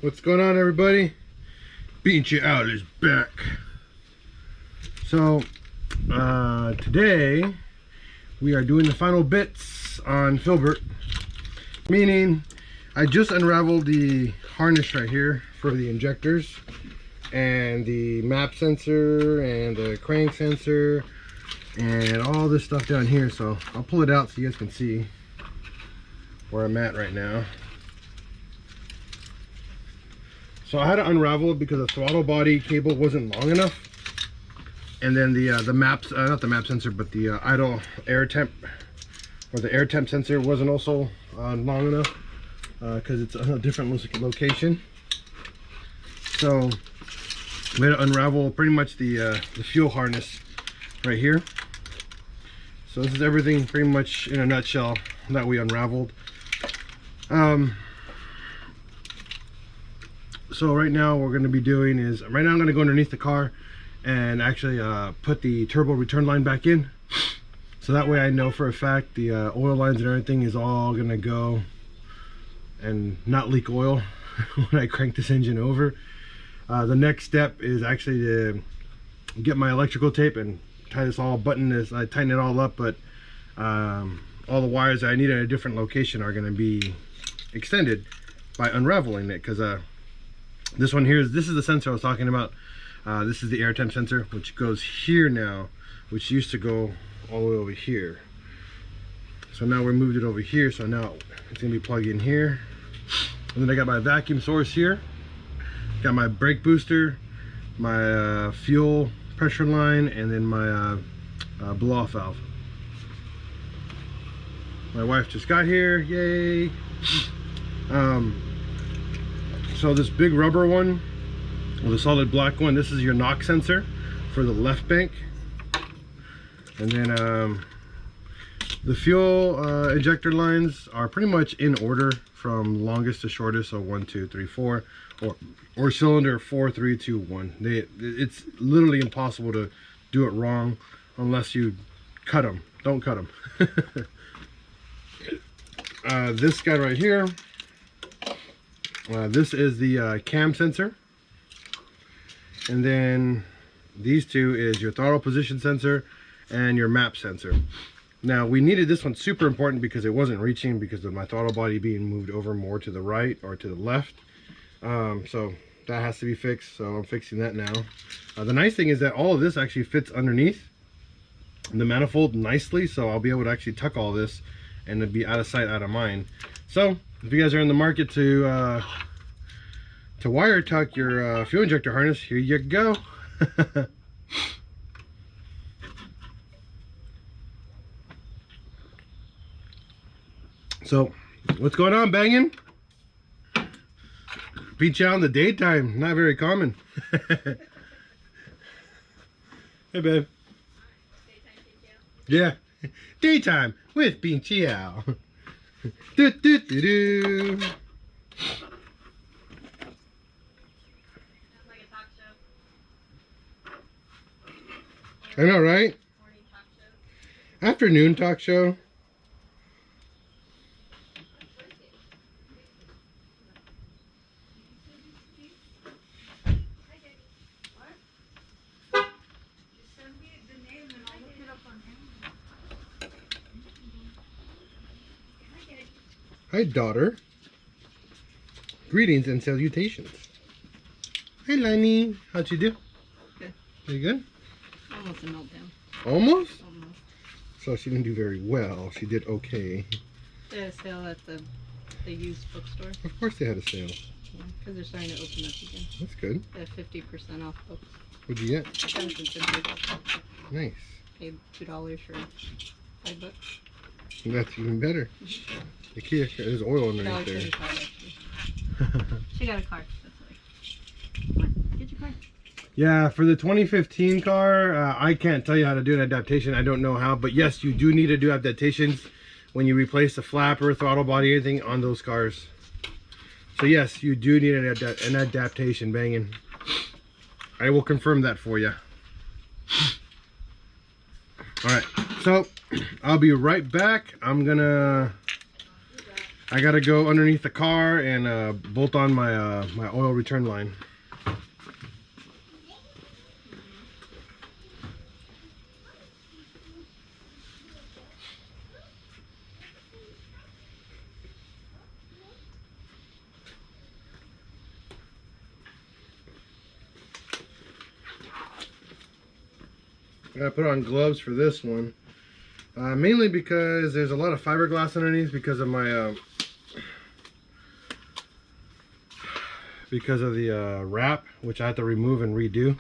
What's going on, everybody? Beat You Out is back. So today we are doing the final bits on Filbert, meaning I just unraveled the harness right here for the injectors and the map sensor and the crank sensor and all this stuff down here. So I'll pull it out so you guys can see where I'm at right now. So I had to unravel it because the throttle body cable wasn't long enough, and then the maps, not the map sensor, but the idle air temp, or the air temp sensor wasn't also long enough because it's a different location. So we had to unravel pretty much the fuel harness right here. So this is everything pretty much in a nutshell that we unraveled. So right now what we're going to be doing is, right now I'm going to go underneath the car and actually put the turbo return line back in, so that way I know for a fact the oil lines and everything is all going to go and not leak oil when I crank this engine over. The next step is actually to get my electrical tape and tie this all, I tighten it all up, but all the wires that I need at a different location are going to be extended by unraveling it, because this one here, this is the sensor I was talking about. This is the air temp sensor, which goes here now, which used to go all the way over here. So now we moved it over here, so now it's gonna be plugged in here. And then I got my vacuum source here, got my brake booster, my fuel pressure line, and then my blow-off valve. My wife just got here, yay! So this big rubber one, or the solid black one, this is your knock sensor for the left bank. And then the fuel injector lines are pretty much in order from longest to shortest, so 1, 2, 3, 4, or cylinder 4, 3, 2, 1. It's literally impossible to do it wrong unless you cut them. Don't cut them. This guy right here, this is the cam sensor, and then these two is your throttle position sensor and your map sensor. Now we needed this one super important because it wasn't reaching because of my throttle body being moved over more to the right or to the left. So that has to be fixed, so I'm fixing that now. The nice thing is that all of this actually fits underneath the manifold nicely, so I'll be able to actually tuck all this and it'll be out of sight, out of mind. So if you guys are in the market to wire tuck your fuel injector harness, here you go. So what's going on, banging? Beat you out in the daytime, not very common. Hey babe. Yeah, daytime with Beat You Out. Do, do, do, do. Like a talk show. I know, right? Morning talk show. Afternoon talk show. Hi, daughter. Greetings and salutations. Hey, Lenny. How'd you do? Good. You good? Almost a meltdown. Almost? Almost. So she didn't do very well. She did okay. They had a sale at the used bookstore. Of course they had a sale. Yeah, because they're starting to open up again. That's good. They have 50% off books. What'd you get? Nice. Paid $2 for $5. That's even better. The key, there's oil underneath there. She got a car. That's why. Come on, get your car. Yeah, for the 2015 car, I can't tell you how to do an adaptation. I don't know how, but yes, you do need to do adaptations when you replace the flapper, throttle body, anything on those cars. So yes, you do need an adaptation, banging. I will confirm that for you. All right, so I'll be right back. I gotta go underneath the car and bolt on my my oil return line. I gotta put on gloves for this one, mainly because there's a lot of fiberglass underneath because of my because of the wrap, which I have to remove and redo.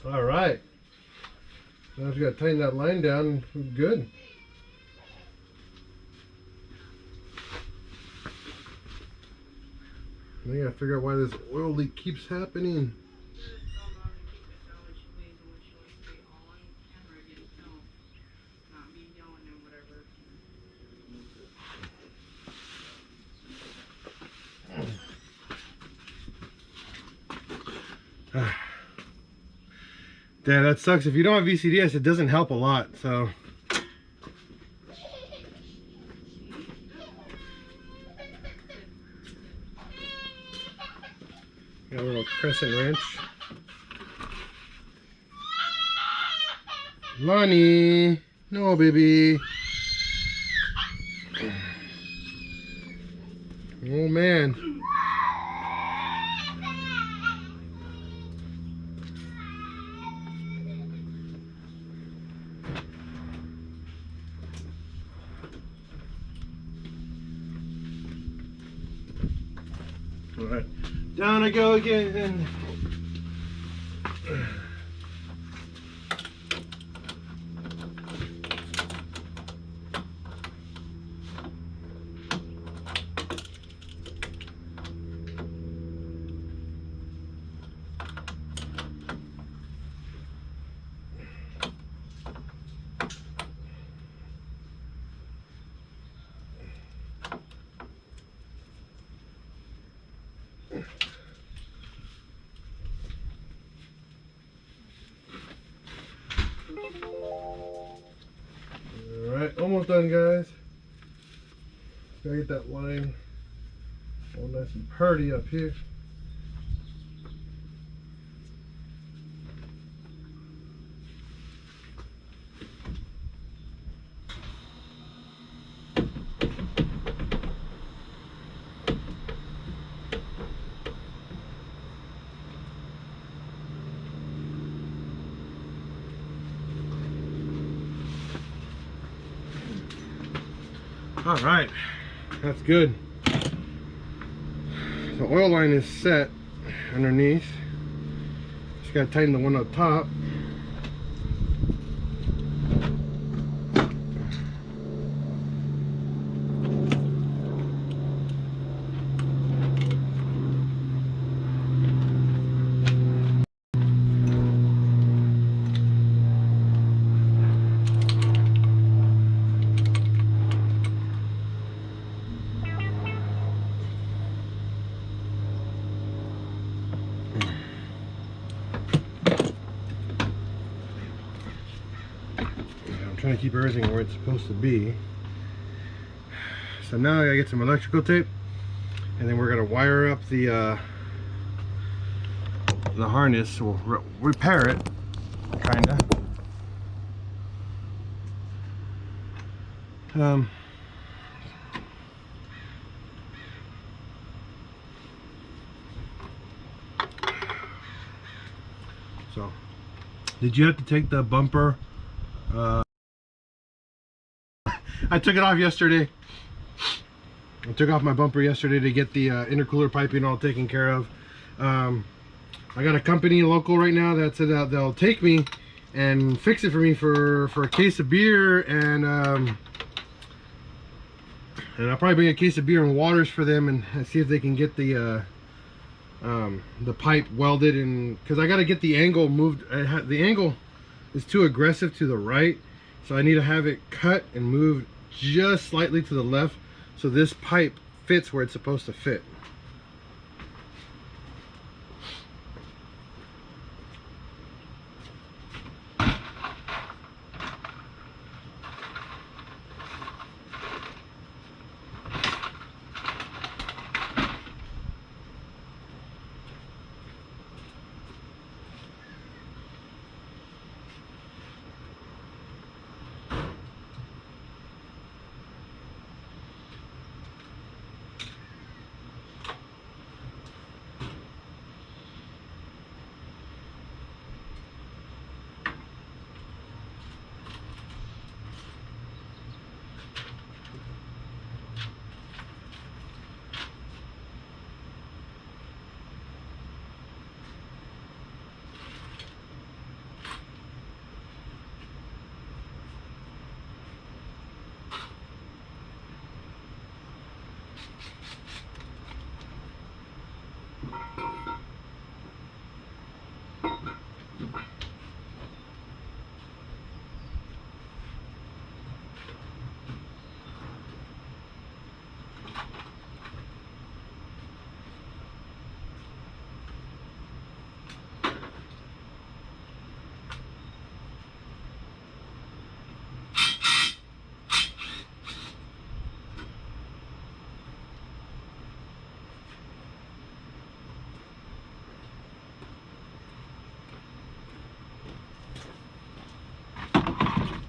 All right, now we got to tighten that line down. Good. Now I got to figure out why this oil leak keeps happening. Yeah, that sucks. If you don't have VCDS, it doesn't help a lot, so. Got a little crescent wrench. Lonnie! No, baby. Oh, man. Alright, down I go again. Alright, almost done, guys. Gotta get that line all nice and purty up here. All right, that's good. The oil line is set underneath. Just gotta tighten the one up top. Trying to keep everything where it's supposed to be. So now I gotta get some electrical tape, and then we're gonna wire up the harness. So we'll repair it, kinda. So, did you have to take the bumper? I took it off yesterday. I took off my bumper yesterday to get the intercooler piping all taken care of. I got a company local right now that said that they'll take me and fix it for me for a case of beer, and I'll probably bring a case of beer and waters for them and see if they can get the pipe welded, and because I got to get the angle moved. The angle is too aggressive to the right, so I need to have it cut and moved just slightly to the left so this pipe fits where it's supposed to fit.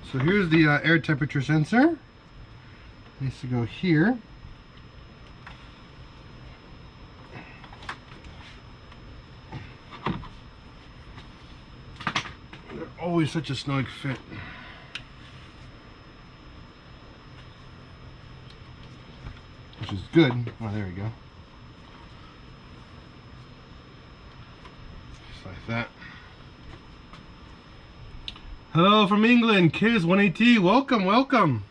So here's the air temperature sensor. Needs to go here. They're always such a snug fit. Which is good. Oh, there we go. Just like that. Hello from England, Kiz180. Welcome, welcome.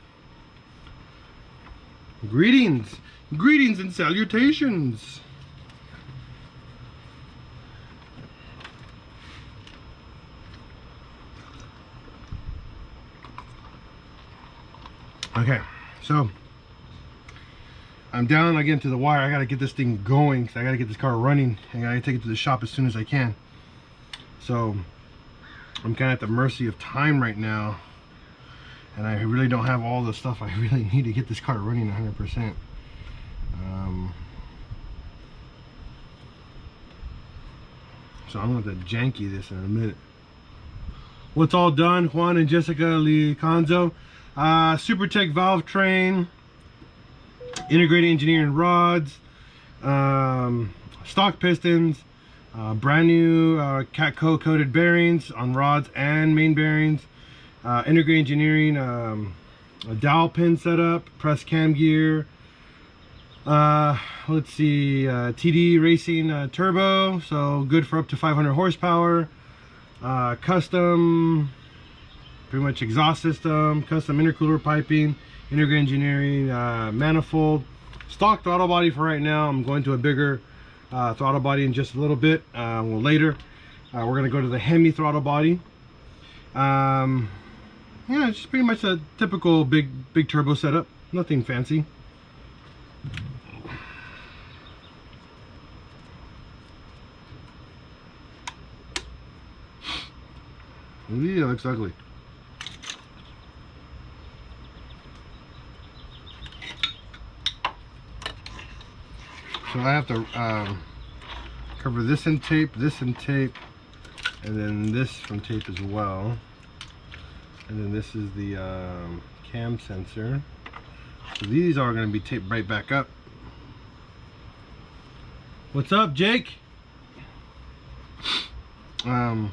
Greetings, greetings and salutations. Okay, so I'm down again to the wire. I gotta get this thing going because I gotta get this car running and I gotta take it to the shop as soon as I can. So I'm kind of at the mercy of time right now, and I really don't have all the stuff I really need to get this car running 100%. So I'm going to janky this in a minute. What's all done? Juan and Jessica Liconzo. Super Tech valve train, integrated engineering rods, stock pistons, brand new Catco coated bearings on rods and main bearings, integrated engineering, a dowel pin setup, press cam gear, let's see, TD racing turbo, so good for up to 500 horsepower, custom pretty much exhaust system, custom intercooler piping, integrated engineering, manifold, stock throttle body for right now. I'm going to a bigger throttle body in just a little bit. Well, later we're gonna go to the Hemi throttle body. Yeah, it's just pretty much a typical big turbo setup, nothing fancy. Yeah, it looks ugly. So I have to cover this in tape, and then this from tape as well. And then this is the cam sensor. So these are going to be taped right back up. What's up, Jake? And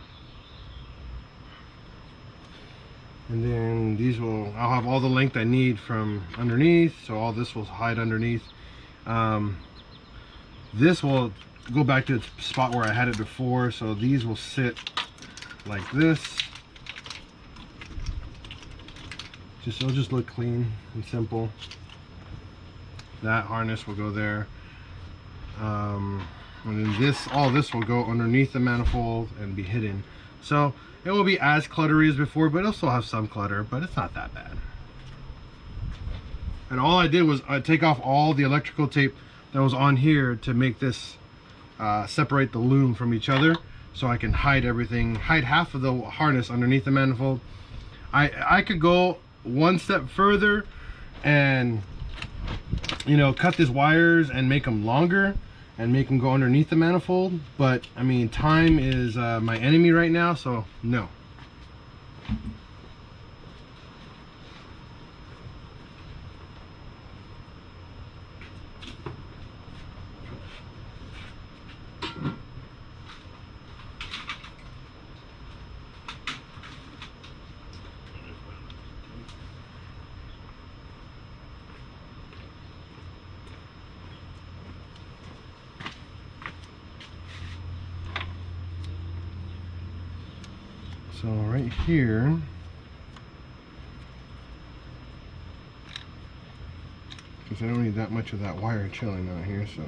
then these will, I'll have all the length I need from underneath, so all this will hide underneath. This will go back to its spot where I had it before, so these will sit like this. It'll just look clean and simple. That harness will go there. And then all this will go underneath the manifold and be hidden. So it will be as cluttery as before, but it'll still have some clutter, but it's not that bad. And all I did was take off all the electrical tape that was on here to make this separate the loom from each other, so I can hide everything, hide half of the harness underneath the manifold. I could go one step further and, you know, cut these wires and make them longer and make them go underneath the manifold, but I mean, time is my enemy right now, so no. So right here, because I don't need that much of that wire chilling out here, so.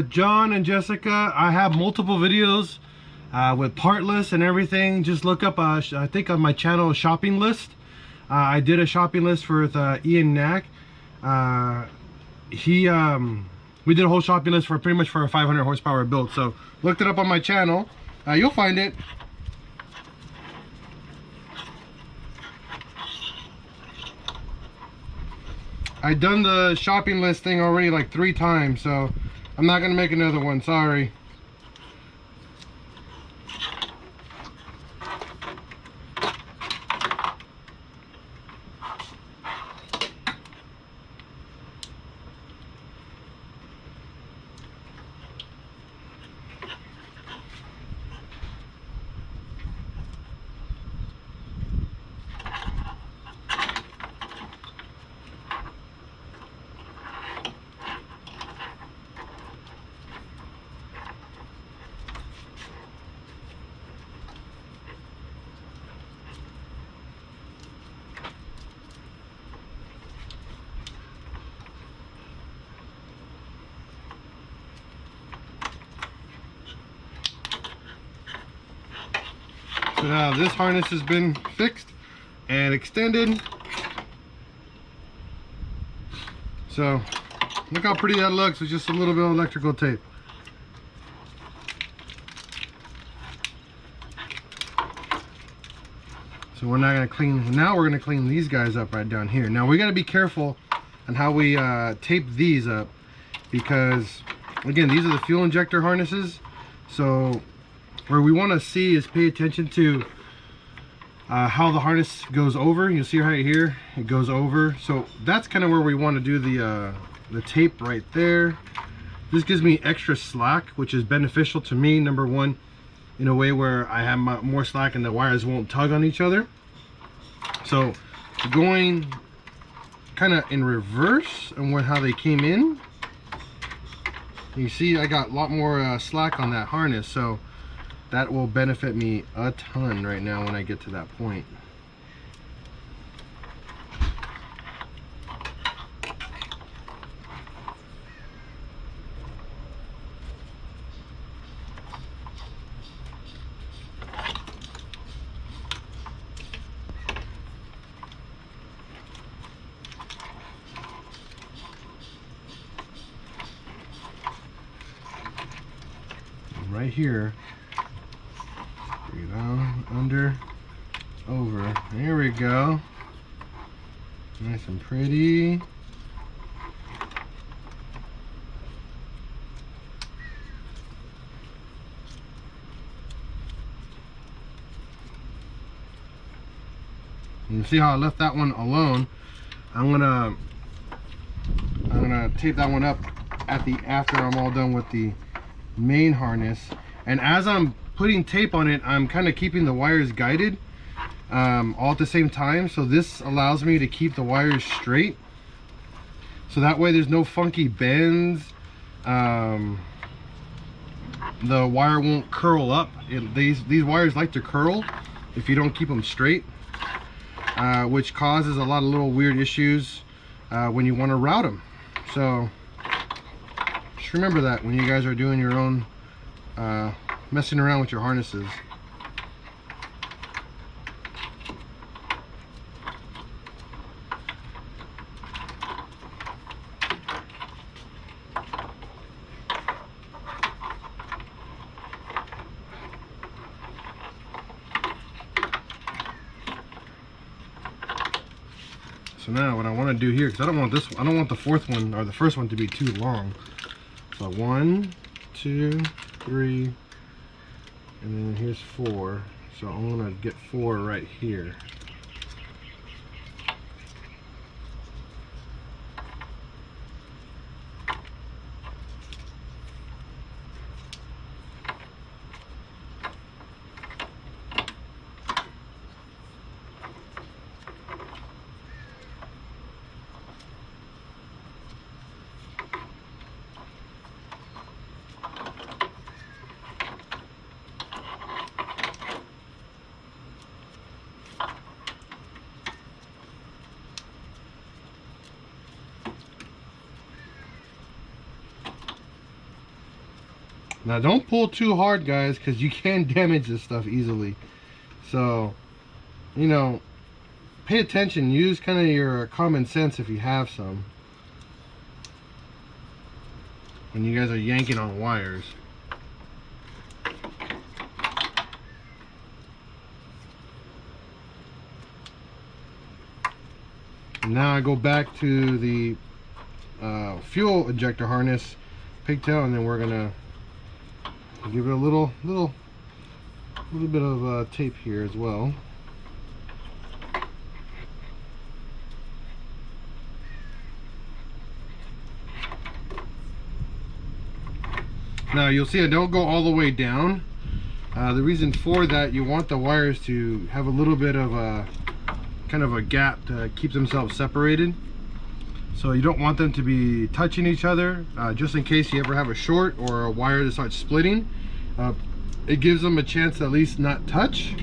John and Jessica, I have multiple videos with part lists and everything. Just look up, I think on my channel, a shopping list. I did a shopping list for Ian Knack. We did a whole shopping list for pretty much for a 500 horsepower build. So looked it up on my channel. You'll find it. I've done the shopping list thing already like 3 times, so I'm not gonna make another one, sorry. So now this harness has been fixed and extended. So look how pretty that looks with just a little bit of electrical tape. So we're not gonna clean, now we're gonna clean these guys up right down here. Now we gotta be careful on how we tape these up, because again, these are the fuel injector harnesses. So where we want to see is pay attention to how the harness goes over. You'll see right here, it goes over. So that's kind of where we want to do the tape right there. This gives me extra slack, which is beneficial to me, number one, in a way where I have more slack and the wires won't tug on each other. So going kind of in reverse and how they came in, you see I got a lot more slack on that harness, so that will benefit me a ton right now when I get to that point. Right here, bring it down, under, over. There we go. Nice and pretty. And you see how I left that one alone. I'm gonna tape that one up after I'm all done with the main harness. And as I'm putting tape on it, I'm kind of keeping the wires guided all at the same time. So this allows me to keep the wires straight. So that way there's no funky bends. The wire won't curl up. These wires like to curl if you don't keep them straight. Which causes a lot of little weird issues when you want to route them. So just remember that when you guys are doing your own messing around with your harnesses. So now what I want to do here, because I don't want the fourth one or the first one to be too long. So 1, 2, 3, and then here's 4. So I'm gonna get 4 right here. Now don't pull too hard, guys, because you can damage this stuff easily. So, you know, pay attention. Use kind of your common sense if you have some when you guys are yanking on wires. And now I go back to the fuel injector harness pigtail, and then we're gonna give it a little bit of tape here as well. Now you'll see I don't go all the way down. The reason for that, you want the wires to have a little bit of a kind of a gap to keep themselves separated. So you don't want them to be touching each other, just in case you ever have a short or a wire that starts splitting. It gives them a chance to at least not touch.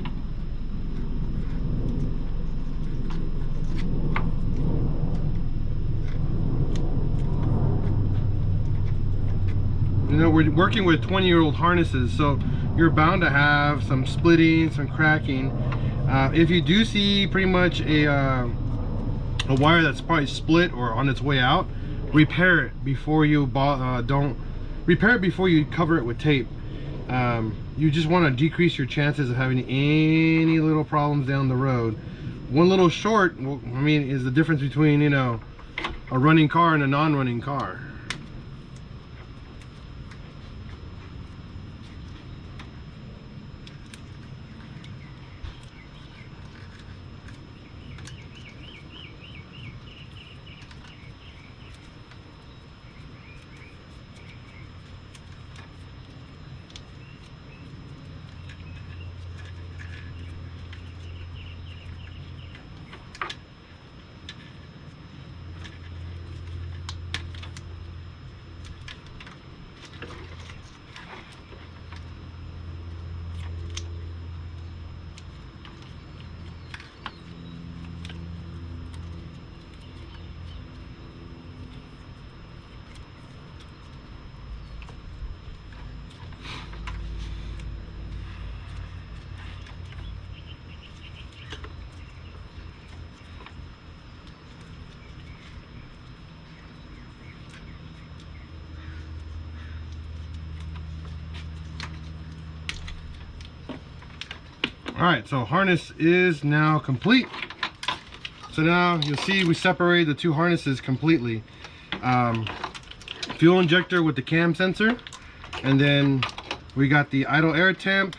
You know, we're working with 20-year-old harnesses, so you're bound to have some splitting, some cracking. If you do see pretty much a wire that's probably split or on its way out, repair it before you repair it before you cover it with tape. You just want to decrease your chances of having any little problems down the road. One little short, I mean, is the difference between, you know, a running car and a non-running car. All right, so harness is now complete. So now you'll see we separate the two harnesses completely. Fuel injector with the cam sensor, and then we got the idle air temp,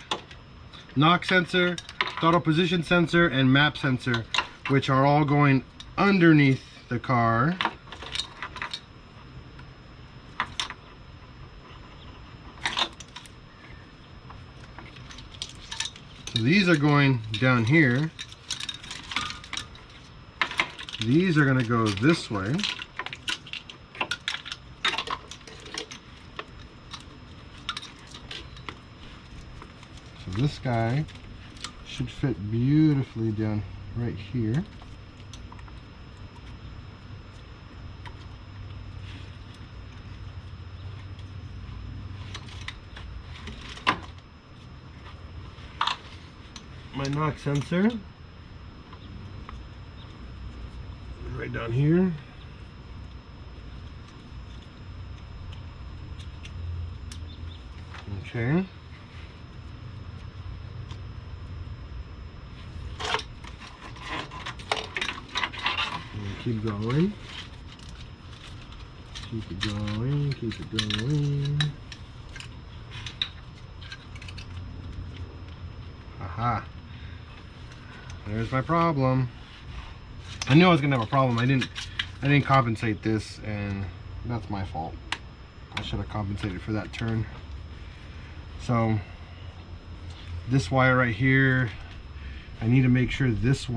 knock sensor, throttle position sensor, and map sensor, which are all going underneath the car. So these are going down here. These are going to go this way. So this guy should fit beautifully down right here. My knock sensor right down here. Okay. Keep going. Keep it going. Keep it going. Aha. There's my problem. I knew I was gonna have a problem. I didn't compensate this, and that's my fault. I should have compensated for that turn. So this wire right here, I need to make sure this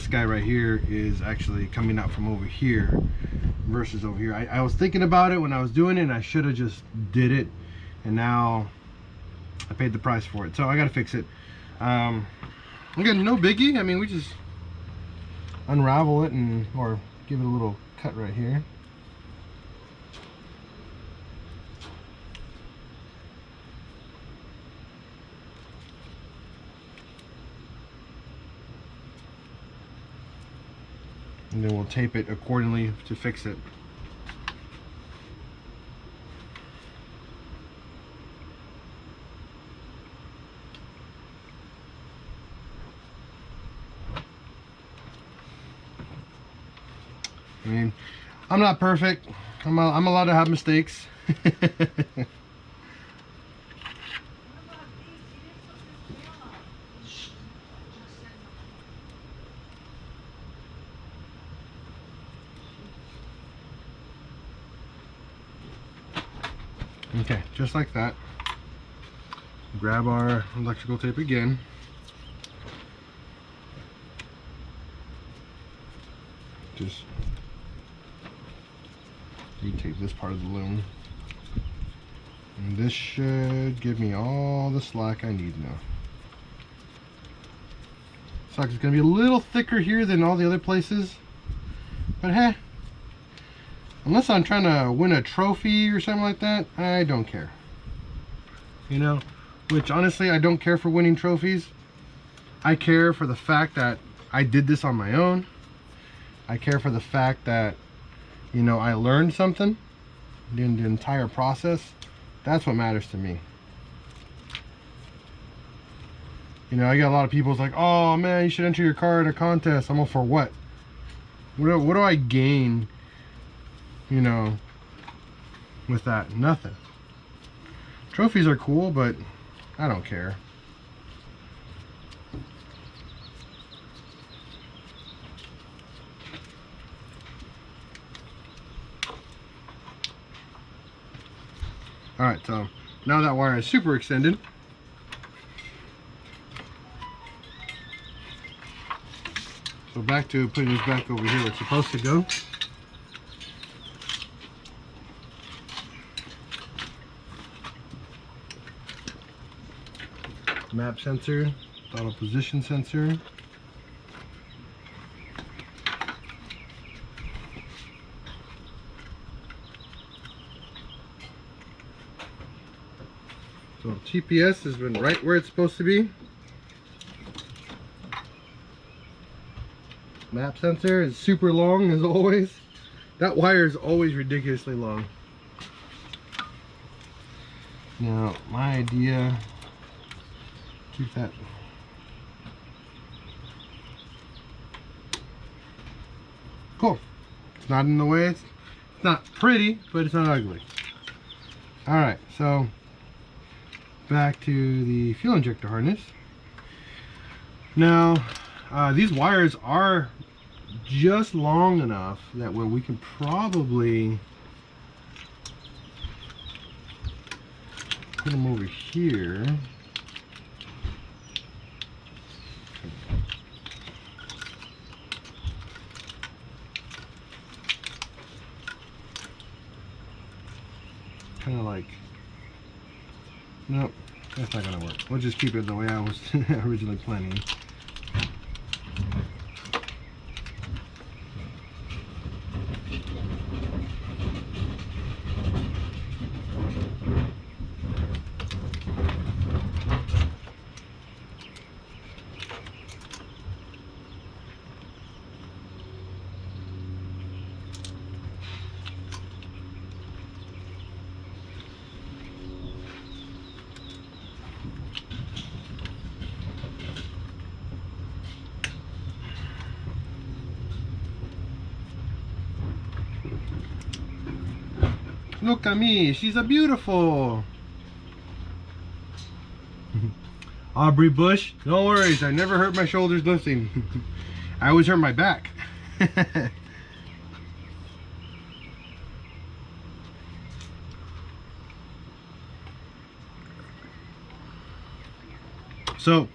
guy right here is actually coming out from over here versus over here. I was thinking about it when I was doing it, and I should have just did it, and now I paid the price for it. So I gotta fix it. Again, no biggie. I mean, we just unravel it or give it a little cut right here. And then we'll tape it accordingly to fix it. I mean, I'm not perfect. I'm allowed to have mistakes. Okay, just like that. Grab our electrical tape again. Just retape this part of the loom. And this should give me all the slack I need now. Sucks, it's gonna be a little thicker here than all the other places. But hey, unless I'm trying to win a trophy or something like that, I don't care. You know, which honestly, I don't care for winning trophies. I care for the fact that I did this on my own. I care for the fact that, you know, I learned something in the entire process. That's what matters to me. You know, I got a lot of people like, oh man, you should enter your car in a contest. I'm all for what? What do I gain, you know, with that? Nothing. Trophies are cool, but I don't care. Alright, so now that wire is super extended. So back to putting this back over here where it's supposed to go. Map sensor, throttle position sensor. So TPS has been right where it's supposed to be. Map sensor is super long as always. That wire is always ridiculously long. Now my idea, keep that Cool. It's not in the way. It's not pretty, but it's not ugly. All right, so back to the fuel injector harness. Now, these wires are just long enough that where we can probably put them over here. Kind of like, nope, that's not gonna work. We'll just keep it the way I was originally planning. Look at me, she's a beautiful. Aubrey Bush, no worries, I never hurt my shoulders lifting. I always hurt my back. So,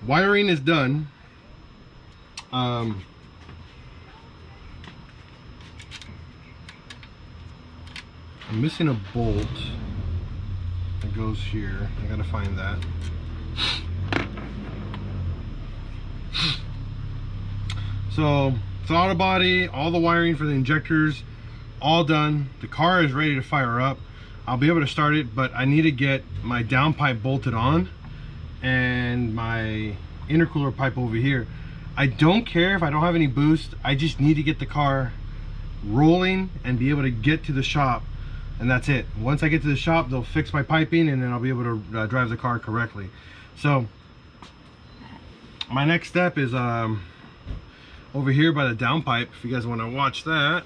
wiring is done. I'm missing a bolt that goes here. I gotta find that. So, throttle body, all the wiring for the injectors, all done. The car is ready to fire up. I'll be able to start it, but I need to get my downpipe bolted on and my intercooler pipe over here. I don't care if I don't have any boost. I just need to get the car rolling and be able to get to the shop, and that's it. Once I get to the shop, they'll fix my piping and then I'll be able to drive the car correctly. So my next step is over here by the downpipe, if you guys want to watch that.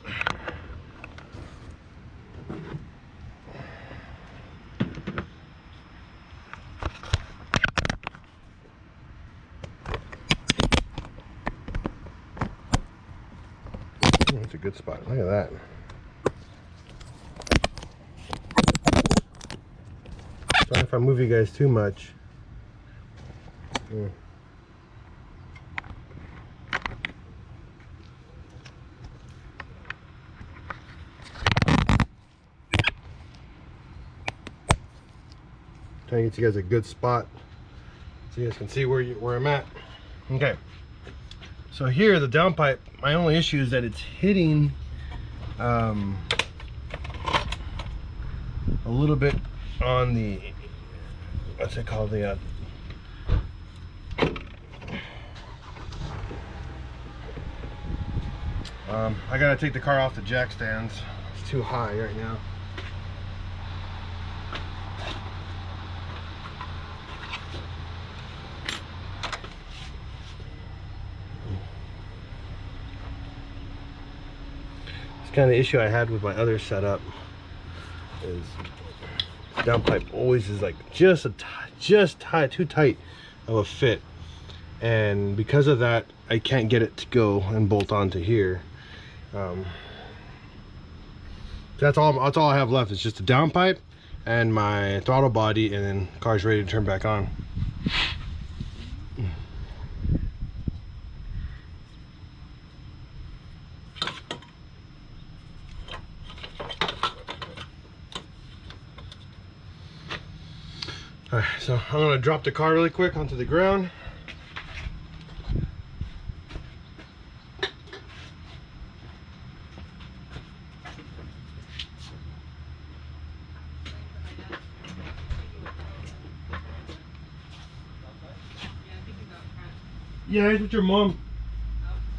That's a good spot. Look at that. Sorry if I move you guys too much. Trying to get you guys a good spot so you guys can see where I'm at. Okay. So here, the downpipe, my only issue is that it's hitting a little bit on the, what's it called, the I gotta take the car off the jack stands. It's too high right now. Kind of issue I had with my other setup is downpipe always is like just too tight of a fit, and because of that I can't get it to go and bolt onto here. That's all I have left. It's just a downpipe and my throttle body, and then the car's ready to turn back on. Alright, so I'm going to drop the car really quick onto the ground. Yeah, it's with your mom.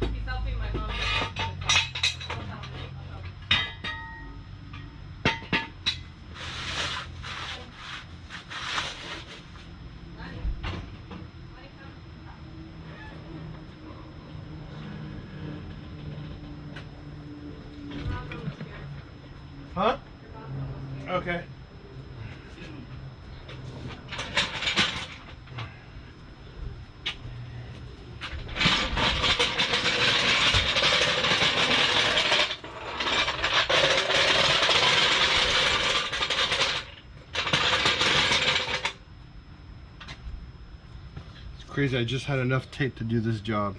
He's helping my mom. Huh? Okay. It's crazy, I just had enough tape to do this job.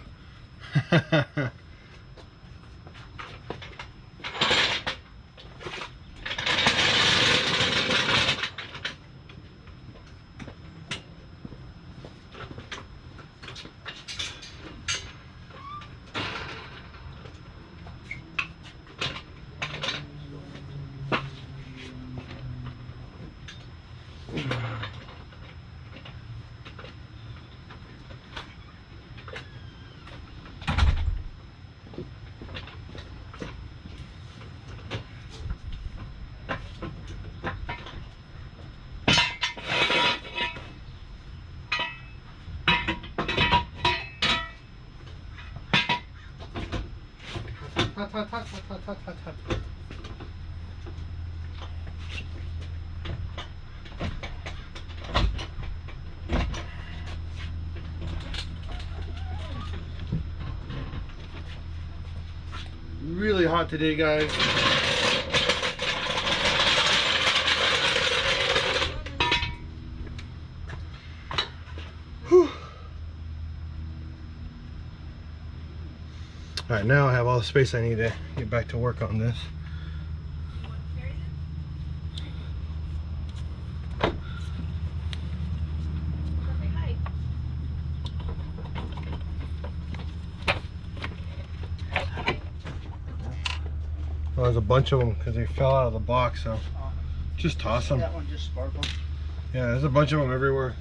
Really hot today, guys. Whew. All right, now I have all the space I need to get back to work on this. Well, there's a bunch of them because they fell out of the box, so just toss them. That one just sparkled. Yeah, there's a bunch of them everywhere.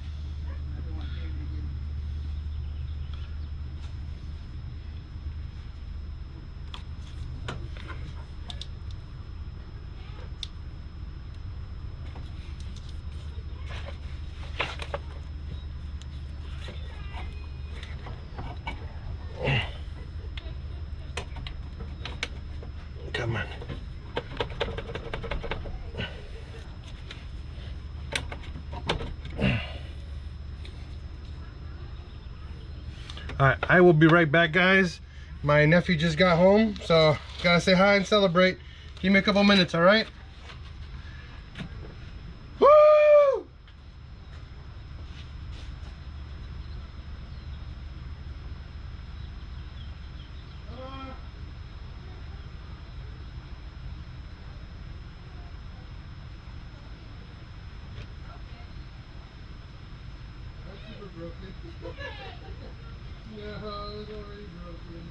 Come on. Alright, I will be right back, guys. My nephew just got home, so gotta say hi and celebrate. Give me a couple minutes, alright? Woo! Yeah, it's already broken.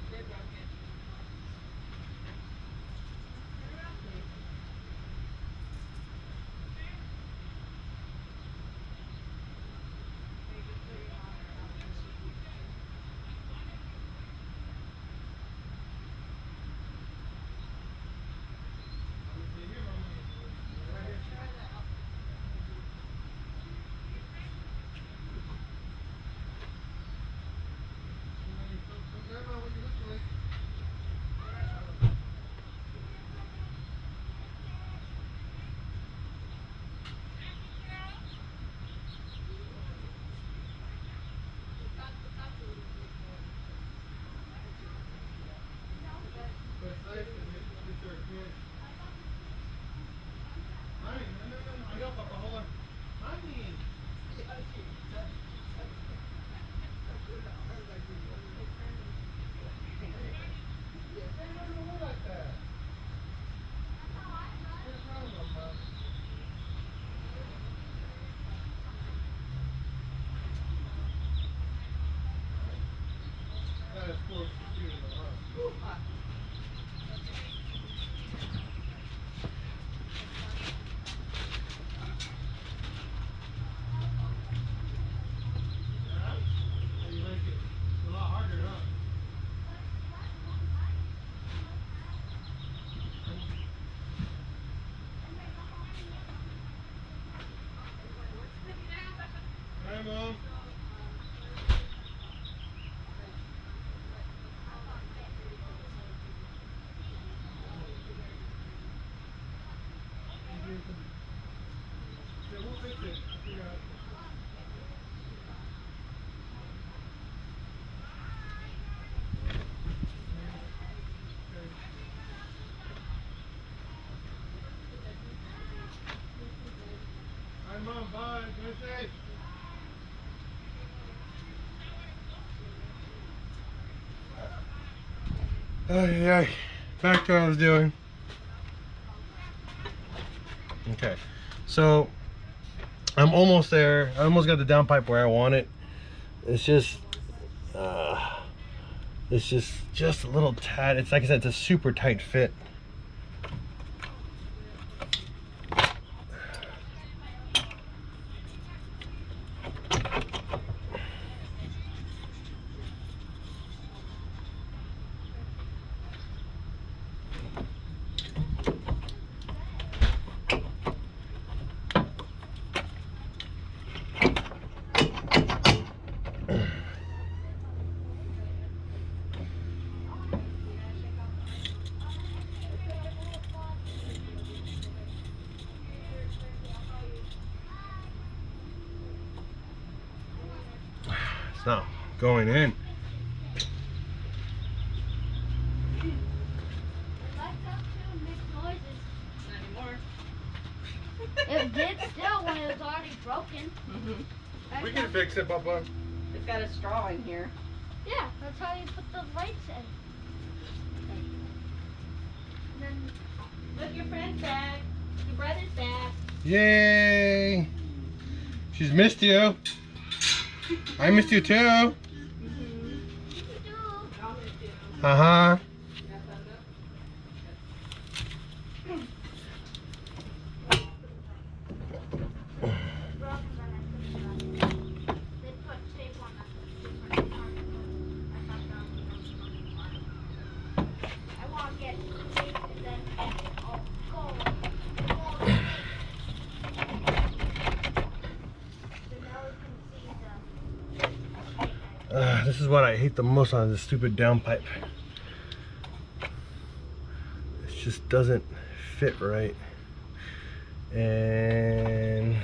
Hi, Mom. we'll fix it. I'll figure out. Alright, Mom, bye. Be safe. Ay, back to what I was doing. Okay, so I'm almost there. I almost got the downpipe where I want it. It's just a little tad. It's like I said, it's a super tight fit. It's not going in. It did still when it was already broken. Mm-hmm. We can fix it, Papa. It's got a straw in here. Yeah, that's how you put the lights in. And then Look, your friend's back. Your brother's back. Yay! She's missed you. I missed you too. Mm-hmm. Uh-huh. This is what I hate the most on this stupid downpipe. It just doesn't fit right. And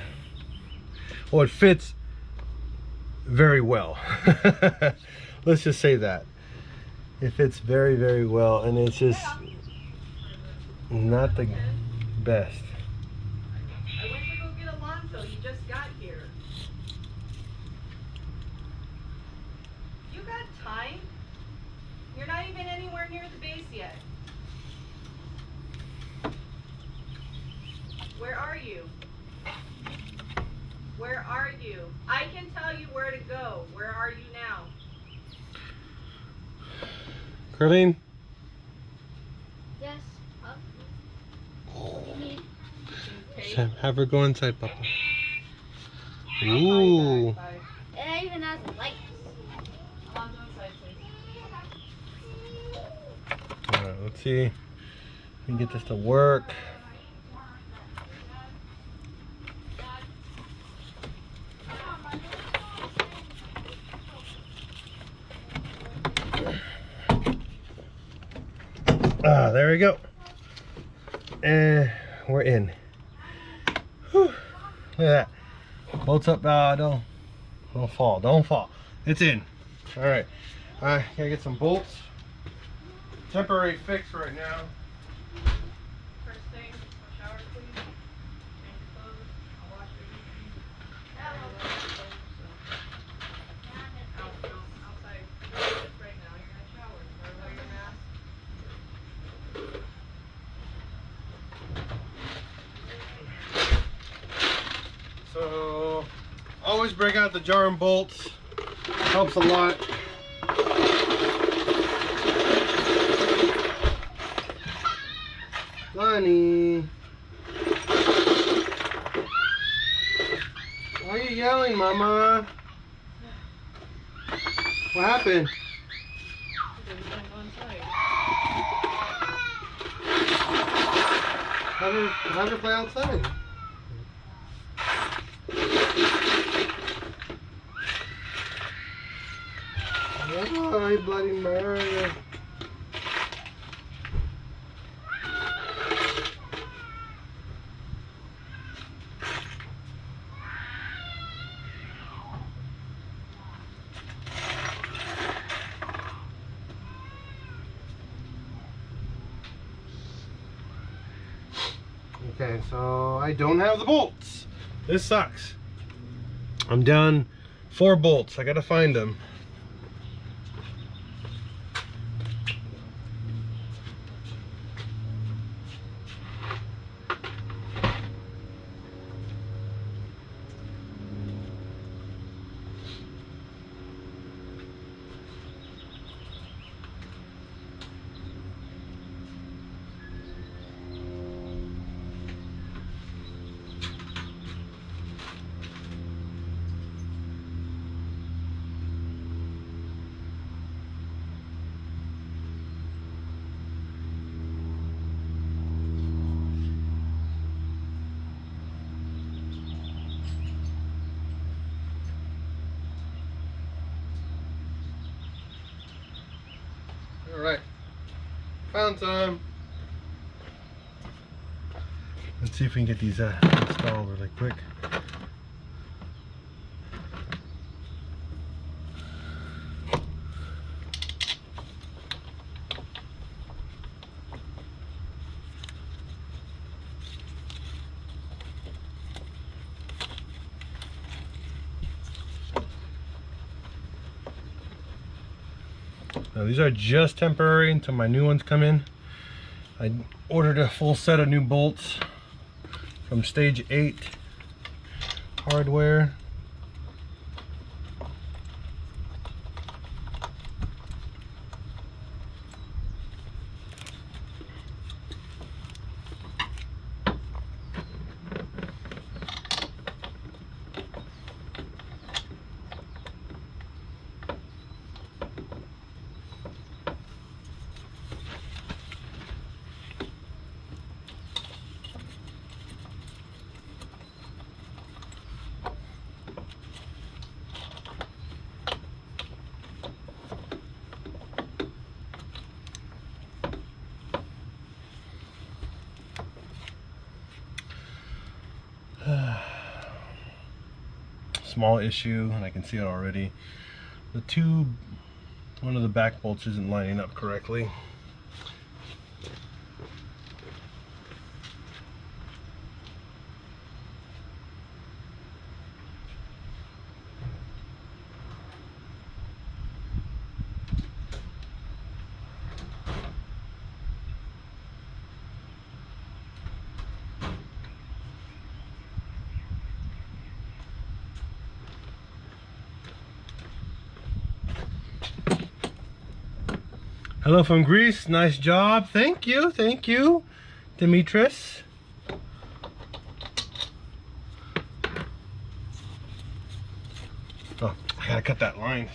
well, it fits very well. Let's just say that. It fits very, very well, and it's just not the best. I went to go get a lawn fill. You just got here. You got time? You're not even anywhere near the base yet. Where are you? Where are you? I can tell you where to go. Where are you now? Carlene? yes. Okay. Have her go inside, Papa. Bye, Ooh. bye, bye. It even has lights. I'll go inside, please. Alright, let's see if we can get this to work. There we go. And we're in. Whew. Look at that. Bolts up. Don't fall. Don't fall. It's in. All right. Gotta get some bolts. Temporary fix right now. First thing, a shower, please. Change your clothes. I'll wash your outside. Just right now. You're gonna shower. Remember, wear your mask. So always bring out the jar and bolts. Helps a lot. Honey, why are you yelling, Mama? What happened? Have her play outside. Hi, Bloody Mary. Okay, so I don't have the bolts. This sucks. I'm down 4 bolts. I gotta find them. Alright, found some. Let's see if we can get these installed really quick. Now these are just temporary until my new ones come in. I ordered a full set of new bolts from Stage 8 Hardware. Small issue, and I can see it already. The tube, one of the back bolts isn't lining up correctly. Hello from Greece, nice job. Thank you, Demetris. Oh, I gotta cut that line.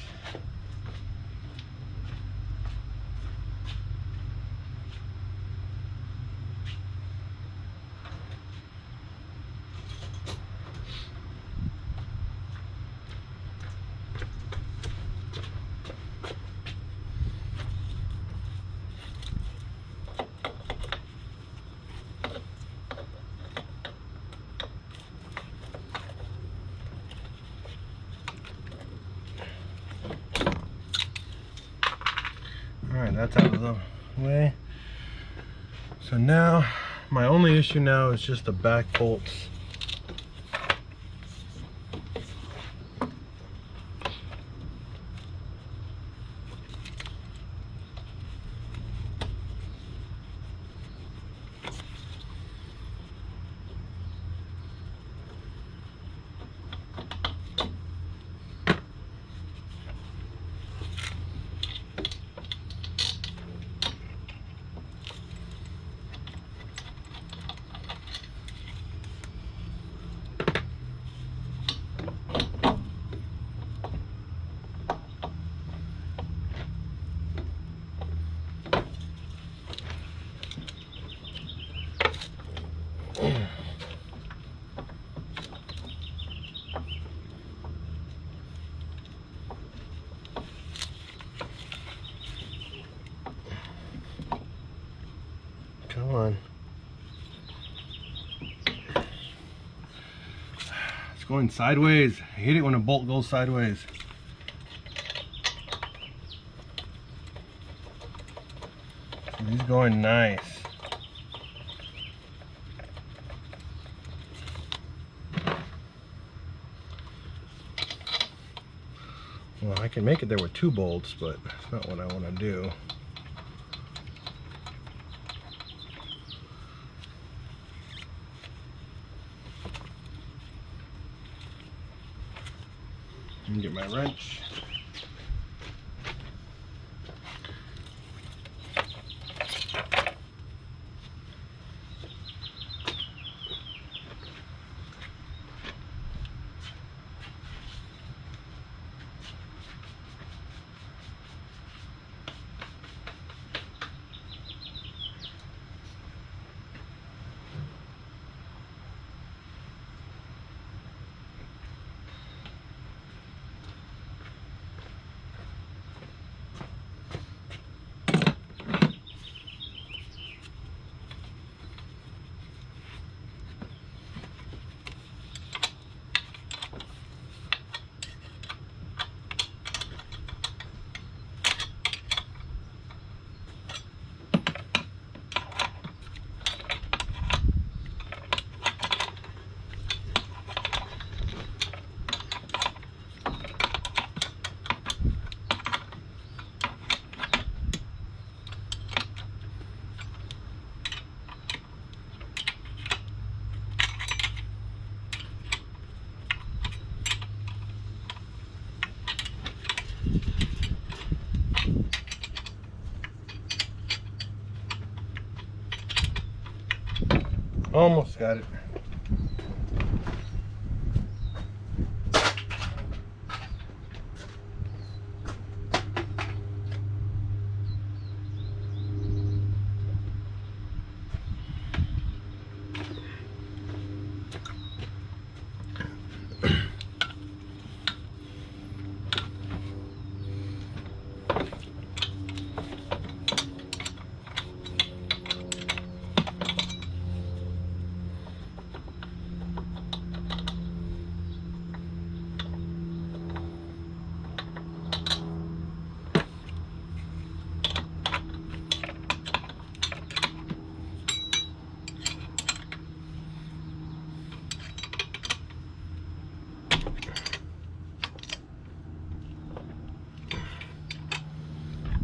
Alright, that's out of the way. So now, my only issue now is just the back bolts. Come on. It's going sideways. I hate it when a bolt goes sideways. He's going nice. Well, I can make it there with 2 bolts, but that's not what I want to do. Let me get my wrench. Almost got it.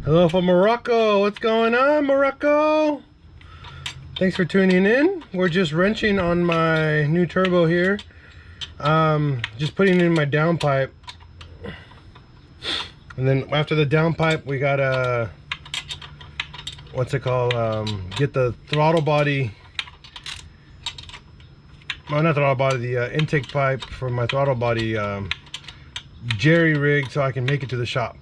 Hello from Morocco. What's going on, Morocco? Thanks for tuning in. We're just wrenching on my new turbo here. Just putting in my downpipe. And then after the downpipe, we gotta, what's it called? Get the throttle body. Well, not throttle body, the intake pipe for my throttle body jerry rigged so I can make it to the shop.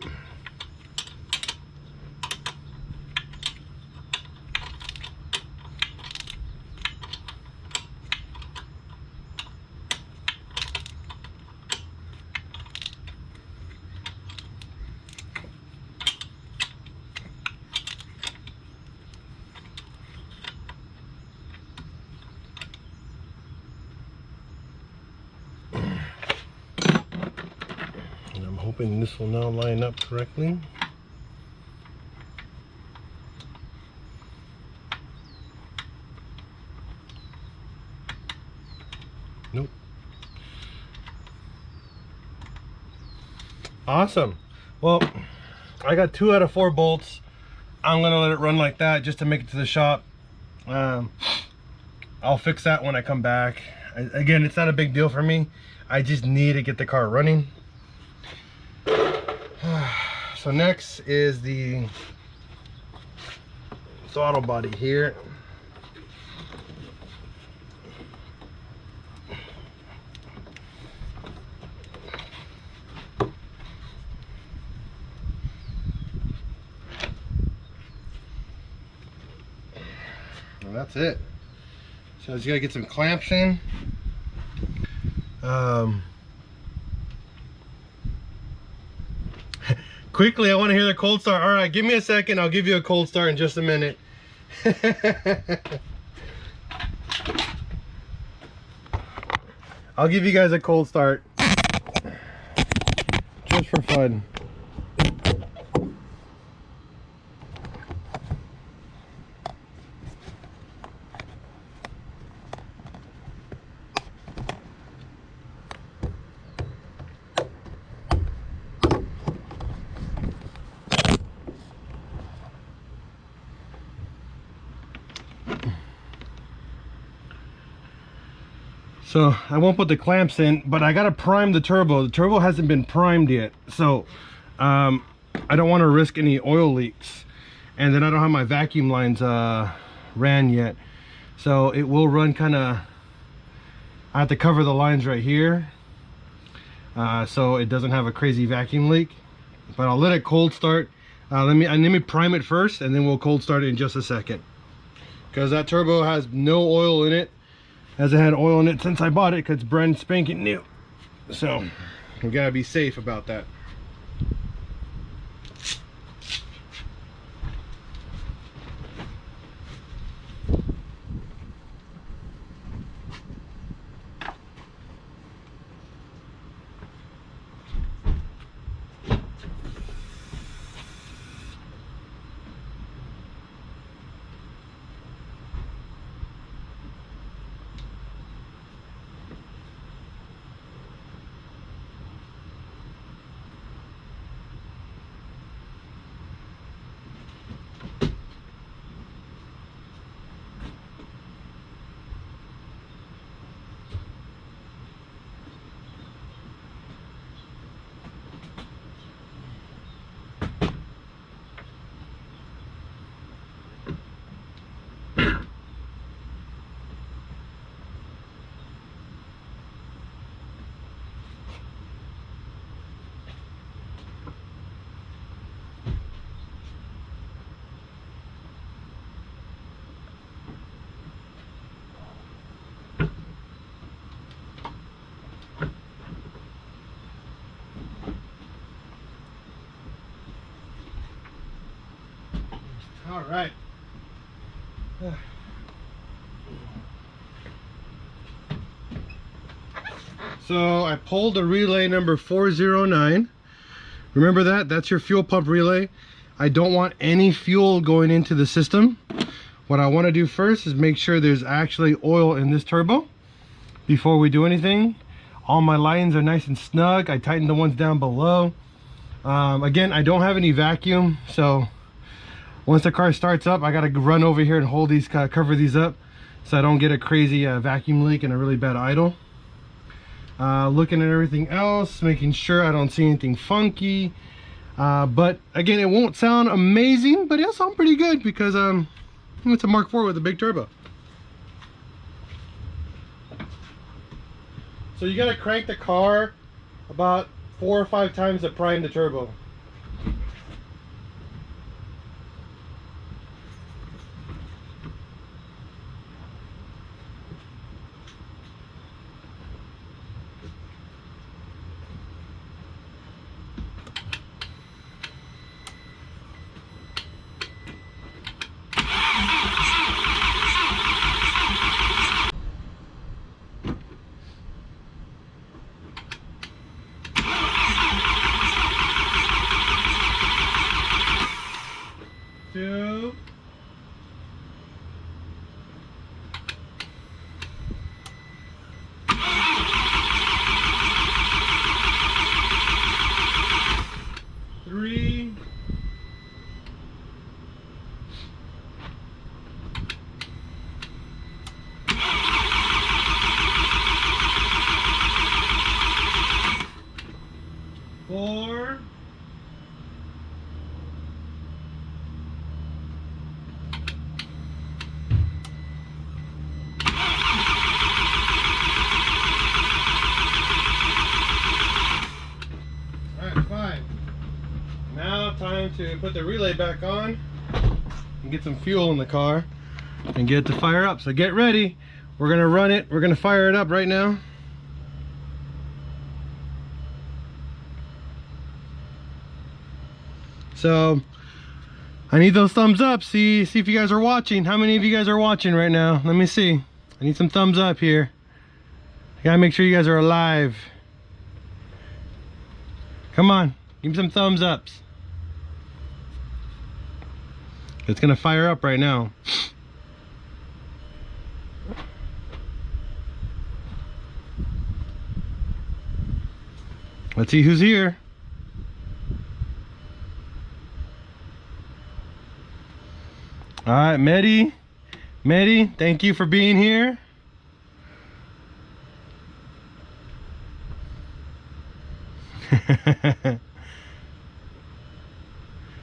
Hoping this will now line up correctly. Nope. Awesome. Well, I got 2 out of 4 bolts. I'm gonna let it run like that just to make it to the shop. I'll fix that when I come back. Again, it's not a big deal for me. I just need to get the car running. So next is the throttle body here. And that's it. So I just gotta get some clamps in. Quickly, I want to hear the cold start. All right, give me a second. I'll give you a cold start in just a minute. I'll give you guys a cold start. Just for fun. So I won't put the clamps in, but I gotta prime the turbo. The turbo hasn't been primed yet, so I don't want to risk any oil leaks. And then I don't have my vacuum lines ran yet, so it will run kind of. I have to cover the lines right here, so it doesn't have a crazy vacuum leak. But I'll let it cold start. Let me prime it first, and then we'll cold start it in just a second. Because that turbo has no oil in it. Hasn't had oil in it since I bought it, because it's brand spanking new. So we gotta be safe about that. All right. So I pulled the relay number 409. Remember that? That's your fuel pump relay. I don't want any fuel going into the system. What I want to do first is make sure there's actually oil in this turbo before we do anything. All my lines are nice and snug. I tightened the ones down below. Again, I don't have any vacuum, so once the car starts up, I gotta run over here and hold these, cover these up, so I don't get a crazy vacuum leak and a really bad idle. Looking at everything else, making sure I don't see anything funky. But again, it won't sound amazing, but it'll sound pretty good because it's a Mark IV with a big turbo. So you gotta crank the car about 4 or 5 times to prime the turbo. Two. 3. 4. 5. Now time to put the relay back on and get some fuel in the car and get it to fire up. So get ready. We're gonna run it. We're gonna fire it up right now. So I need those thumbs up. See if you guys are watching. How many of you guys are watching right now? Let me see. I need some thumbs up here. I gotta make sure you guys are alive. Come on, give me some thumbs ups. It's gonna fire up right now. Let's see who's here. All right, Mehdi, thank you for being here.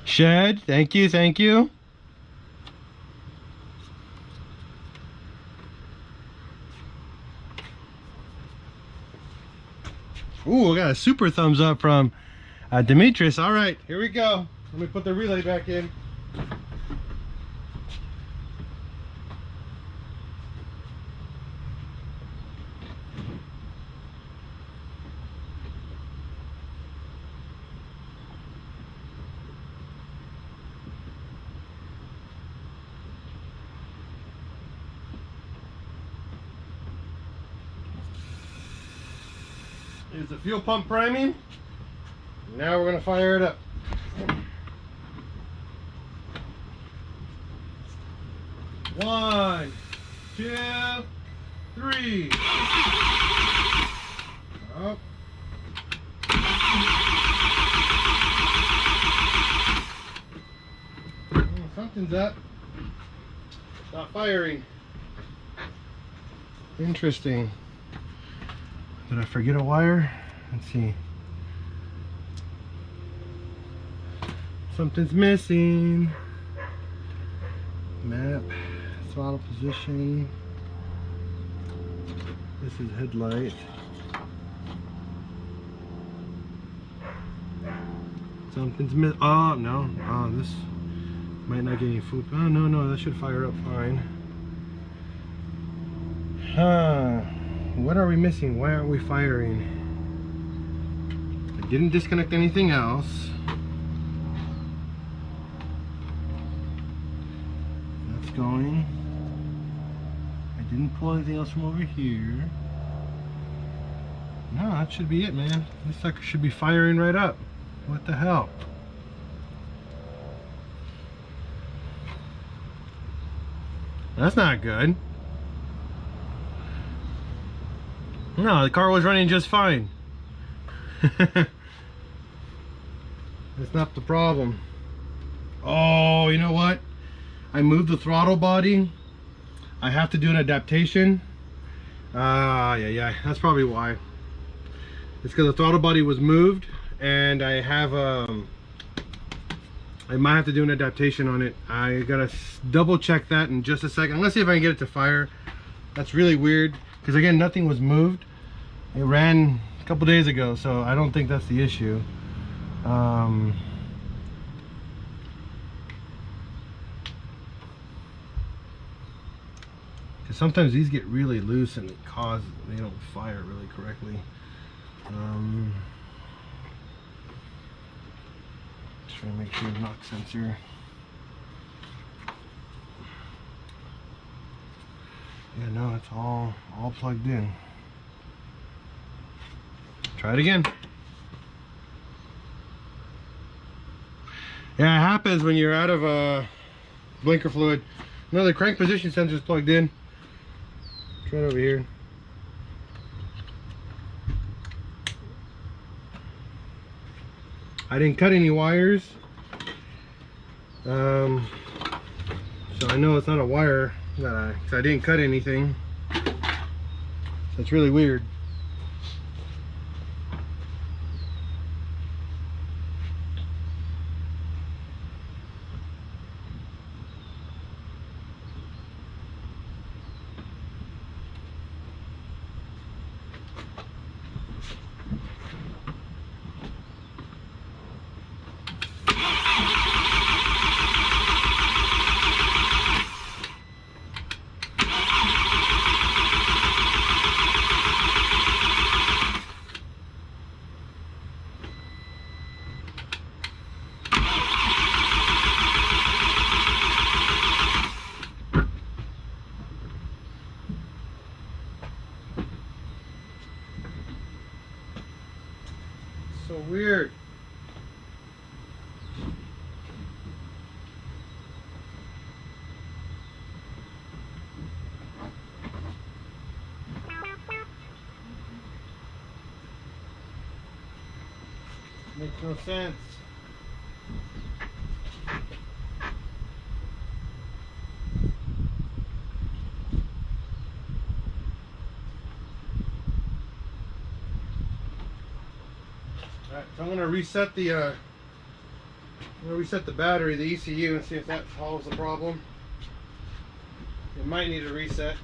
Shed, thank you, thank you. Ooh, we got a super thumbs up from Demetrius. All right, here we go. Let me put the relay back in. Here's the fuel pump priming. Now we're gonna fire it up. One, two, three. Up. Oh, something's up. It's not firing. Interesting. Did I forget a wire? Let's see. Something's missing. Map, throttle position. This is headlight. Something's missing. Oh, no. Oh, this might not get any food. Oh, no, that should fire up fine. Huh. What are we missing? Why aren't we firing? I didn't disconnect anything else. That's going. I didn't pull anything else from over here. No, that should be it, man. This sucker should be firing right up. What the hell? That's not good. No, the car was running just fine. That's not the problem. Oh, you know what? I moved the throttle body. I have to do an adaptation. Yeah, that's probably why. It's because the throttle body was moved, and I have I might have to do an adaptation on it. I gotta double check that in just a second. I'm gonna see if I can get it to fire. That's really weird, because again, nothing was moved. It ran a couple days ago, so I don't think that's the issue. Because sometimes these get really loose and they don't fire really correctly. Just trying to make sure knock sensor. Yeah, no, it's all plugged in. Try it again. Yeah, it happens when you're out of blinker fluid. No, the crank position sensor is plugged in. Try it over here. I didn't cut any wires, so I know it's not a wire that because I didn't cut anything. So it's really weird. So weird. Makes no sense. Alright, so I'm gonna reset the battery, the ECU, and see if that solves the problem. It might need a reset.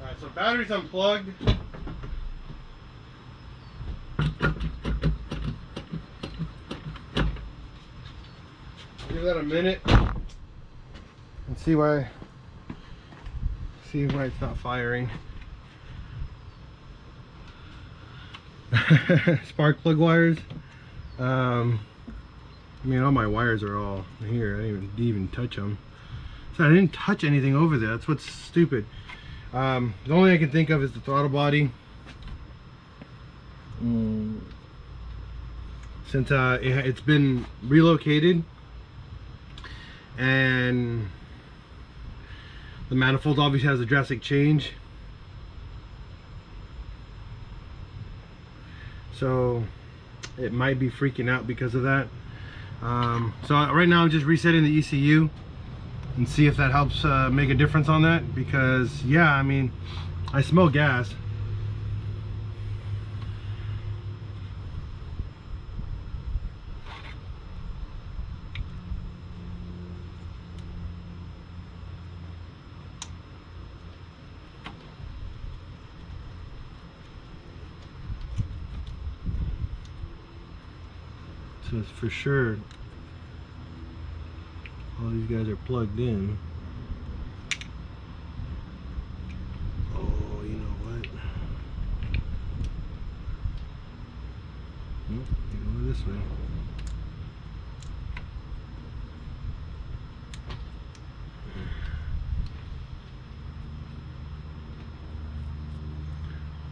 Alright, so battery's unplugged. Give that a minute and see why it's not firing. Spark plug wires. I mean, all my wires are all here. I didn't even touch them. So I didn't touch anything over there. That's what's stupid. The only thing I can think of is the throttle body. Since it's been relocated and the manifold obviously has a drastic change, so it might be freaking out because of that. So right now I'm just resetting the ECU and see if that helps make a difference on that, because yeah, I mean, I smell gas. So it's for sure all these guys are plugged in. Oh, you know what? Nope, you go this way.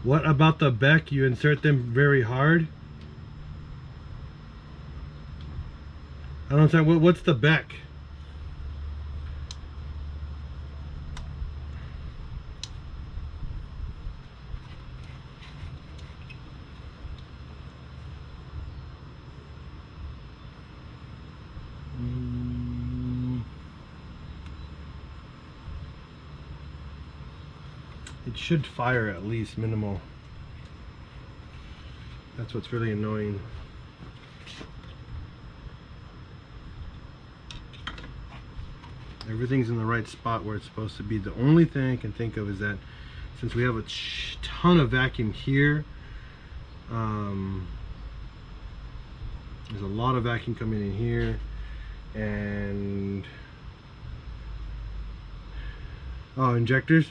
What about the back? You insert them very hard? I don't understand. What's the back? It should fire at least minimal. That's what's really annoying. Everything's in the right spot where it's supposed to be. The only thing I can think of is that since we have a ton of vacuum here, there's a lot of vacuum coming in here, and injectors.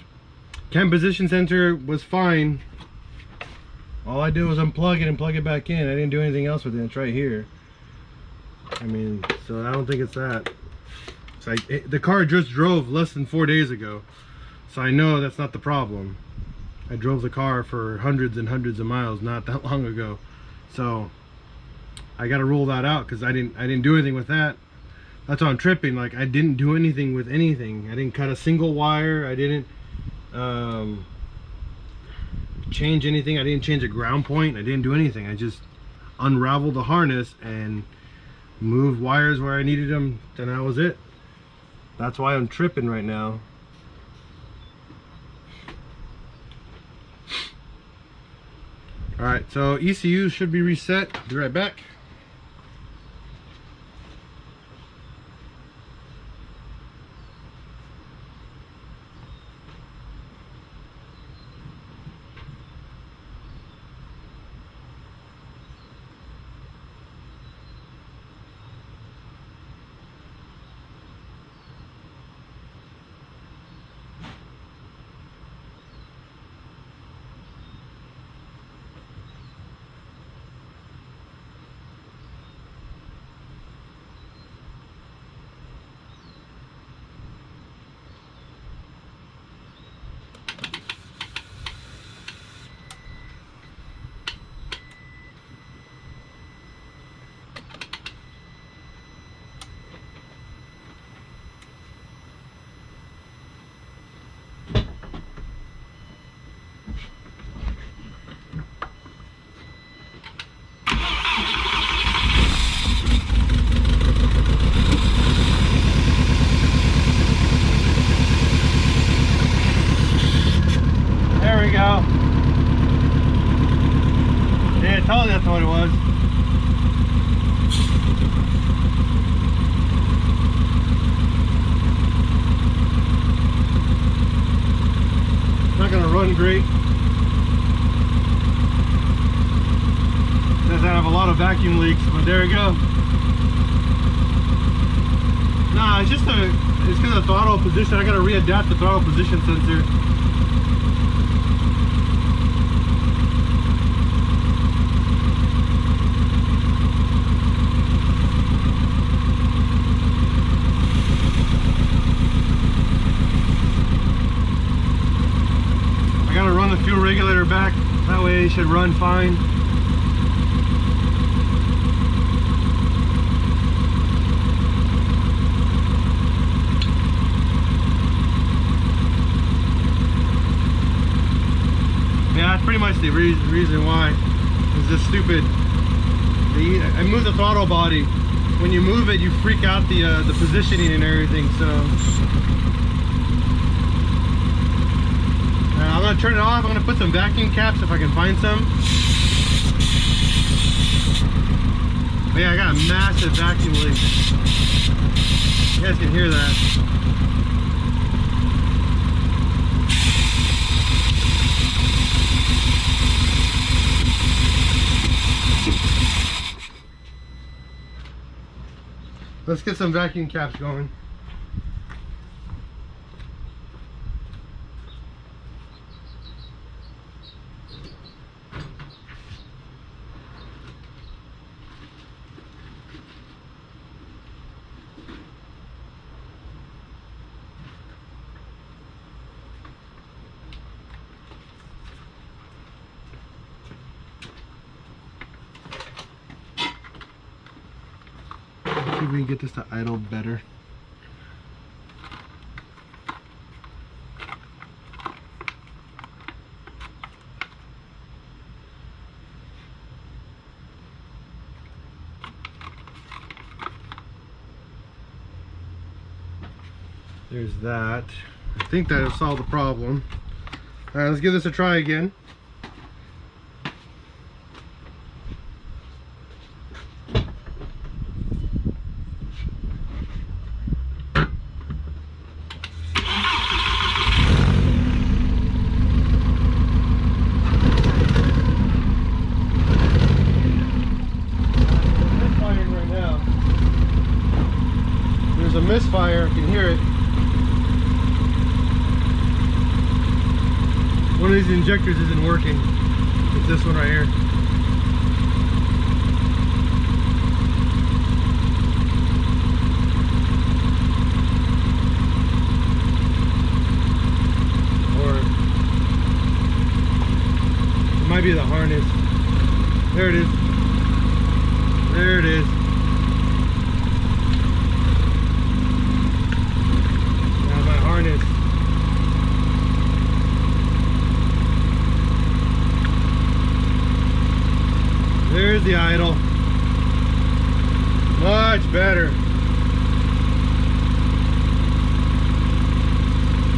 Cam position sensor was fine. All I did was unplug it and plug it back in. I didn't do anything else with it. It's right here. I mean, so I don't think it's that. It's like the car just drove less than 4 days ago, so I know that's not the problem. I drove the car for hundreds and hundreds of miles not that long ago, so I got to rule that out, because I didn't do anything with that. That's why I'm tripping. Like, I didn't do anything with anything. I didn't cut a single wire. I didn't change anything. I didn't change a ground point. I didn't do anything. I just unraveled the harness and moved wires where I needed them, and that was it. That's why I'm tripping right now. Alright, so ECU should be reset. Be right back. great. Does have a lot of vacuum leaks, but there we go. Nah, it's because of the throttle position. I gotta readapt the throttle position sensor. I gotta run the fuel regulator back. That way it should run fine. Yeah, that's pretty much the reason why. It's just stupid. I moved the throttle body. When you move it, you freak out the positioning and everything. So I'm gonna turn it off. I'm gonna put some vacuum caps if I can find some. But yeah, I got a massive vacuum leak. You guys can hear that. Let's get some vacuum caps going. See if we can get this to idle better. There's that. I think that'll solve the problem. All right, let's give this a try again. A misfire, I can hear it. One of these injectors isn't working. It's this one right here. Or it might be the harness. There it is. There it is. Harness. There's the idle. Much better.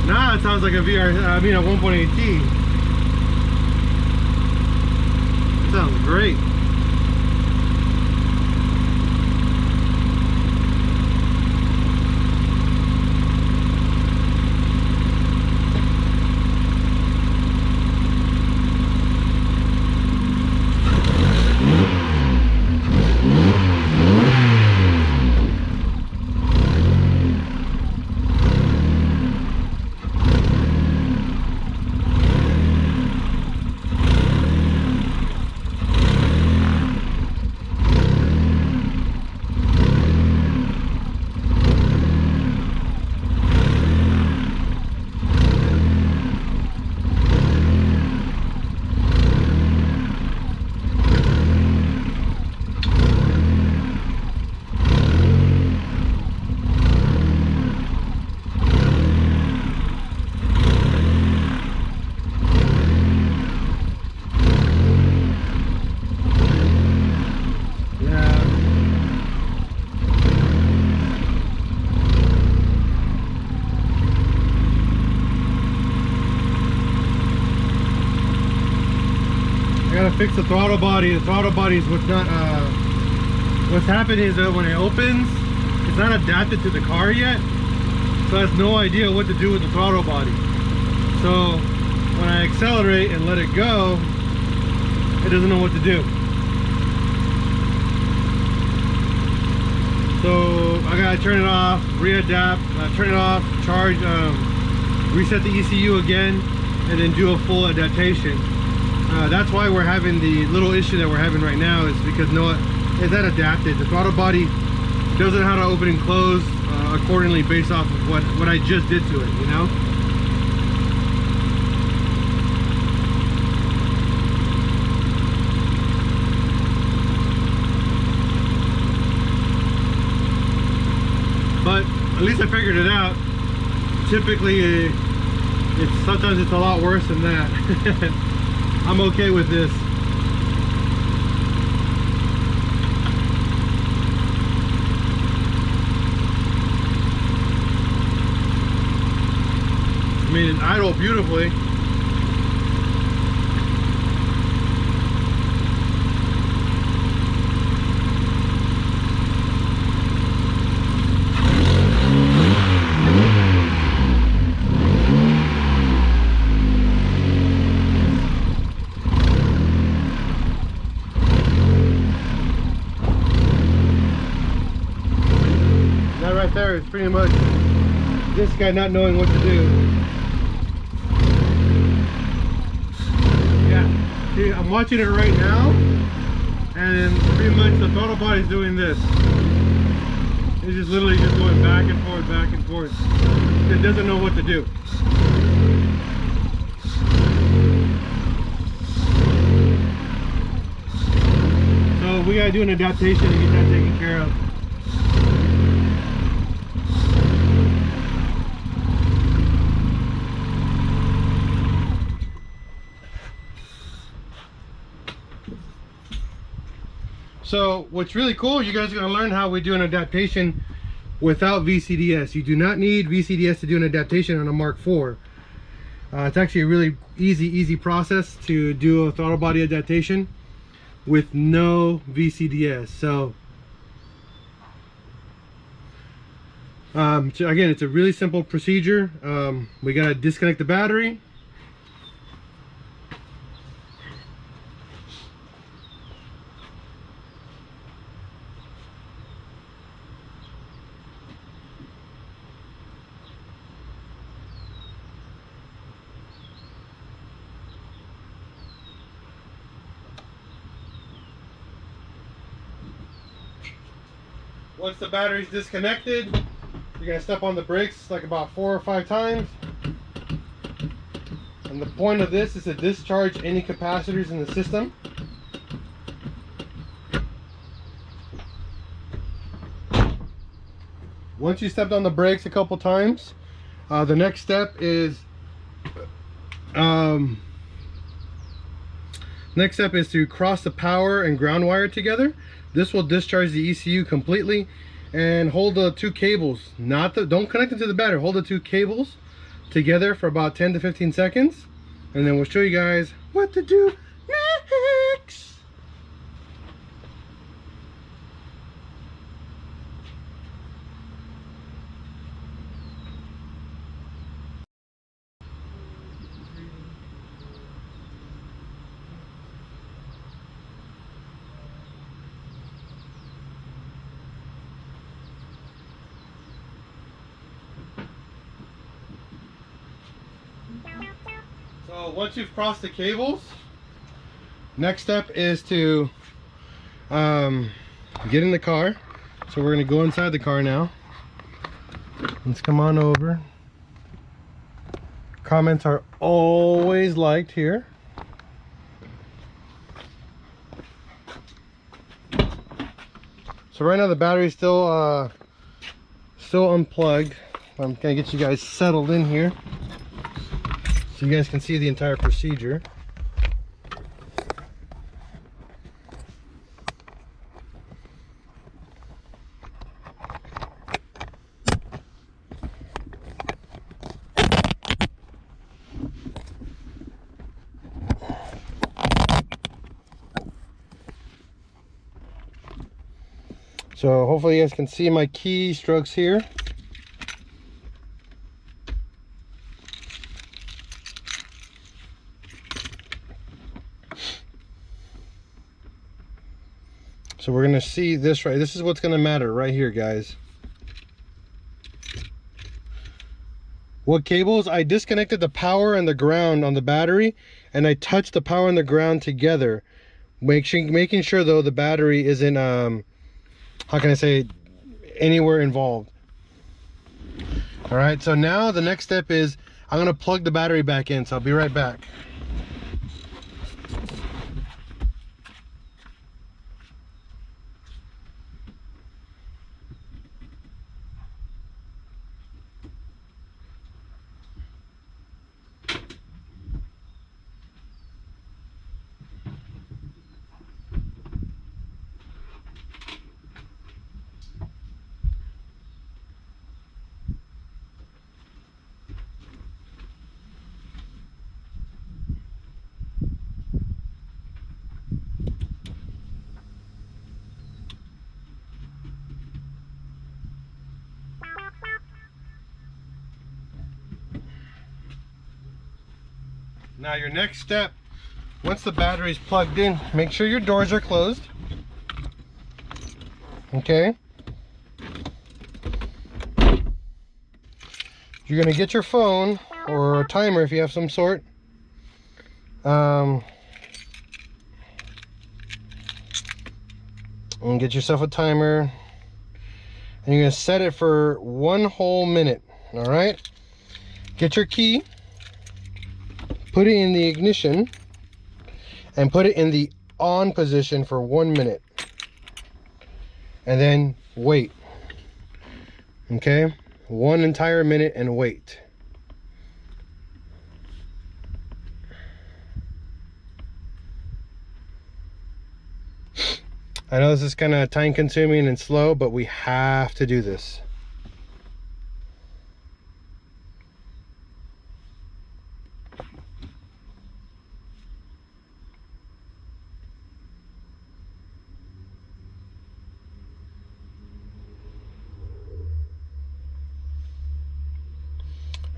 Now it sounds like a a 1.8T. It sounds great. Fix the throttle body. The throttle body is what's not what's happened is that when it opens, it's not adapted to the car yet, so it has no idea what to do with the throttle body. So when I accelerate and let it go, it doesn't know what to do. So I gotta turn it off, readapt, turn it off, charge, reset the ECU again, and then do a full adaptation. That's why we're having the little issue that we're having right now, is because it's not adapted. The throttle body doesn't know how to open and close accordingly based off of what I just did to it, you know? But at least I figured it out. Typically, sometimes it's a lot worse than that. I'm okay with this. I mean, it's idle beautifully. That right there is pretty much this guy not knowing what to do. Yeah, see, I'm watching it right now, and pretty much the throttle body is doing this. It's just literally just going back and forth, back and forth. It doesn't know what to do. So we gotta do an adaptation to get that taken care of. So what's really cool, you guys are going to learn how we do an adaptation without VCDS. You do not need VCDS to do an adaptation on a Mark IV. It's actually a really easy process to do a throttle body adaptation with no VCDS. So again, it's a really simple procedure. We got to disconnect the battery. Once the battery's disconnected, you're going to step on the brakes like about 4 or 5 times. And the point of this is to discharge any capacitors in the system. Once you stepped on the brakes a couple times, the next step is to cross the power and ground wire together. This will discharge the ECU completely, and hold the 2 cables, don't connect them to the battery, hold the 2 cables together for about 10 to 15 seconds, and then we'll show you guys what to do next. So once you've crossed the cables, next step is to get in the car. So we're going to go inside the car now. Let's come on over. Comments are always liked here. So right now the battery's still unplugged. I'm going to get you guys settled in here so you guys can see the entire procedure. So hopefully you guys can see my key strokes here. So we're gonna see this right. This is what's gonna matter right here, guys. What cables? I disconnected the power and the ground on the battery, and I touched the power and the ground together, making sure though the battery isn't how can I say, anywhere involved. All right, so now the next step is I'm gonna plug the battery back in, so I'll be right back. Now your next step, once the battery's plugged in, make sure your doors are closed. Okay. You're gonna get your phone or a timer if you have some sort. And get yourself a timer. And you're gonna set it for 1 whole minute. All right. Get your key. Put it in the ignition and put it in the on position for 1 minute, and then wait. Okay, 1 entire minute and wait. I know this is kind of time consuming and slow, but we have to do this.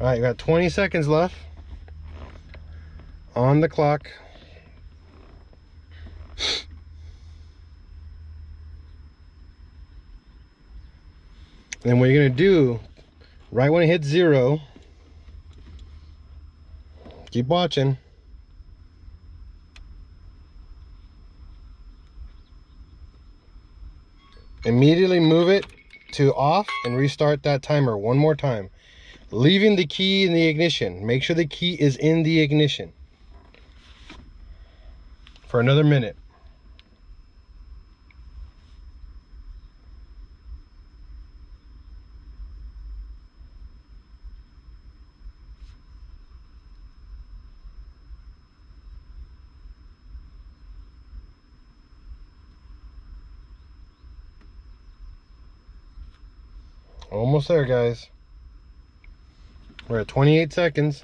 All right, you got 20 seconds left on the clock. And what you're gonna do, right when it hits 0, keep watching. Immediately move it to off and restart that timer 1 more time. Leaving the key in the ignition. Make sure the key is in the ignition for another minute. Almost there, guys. We're at 28 seconds.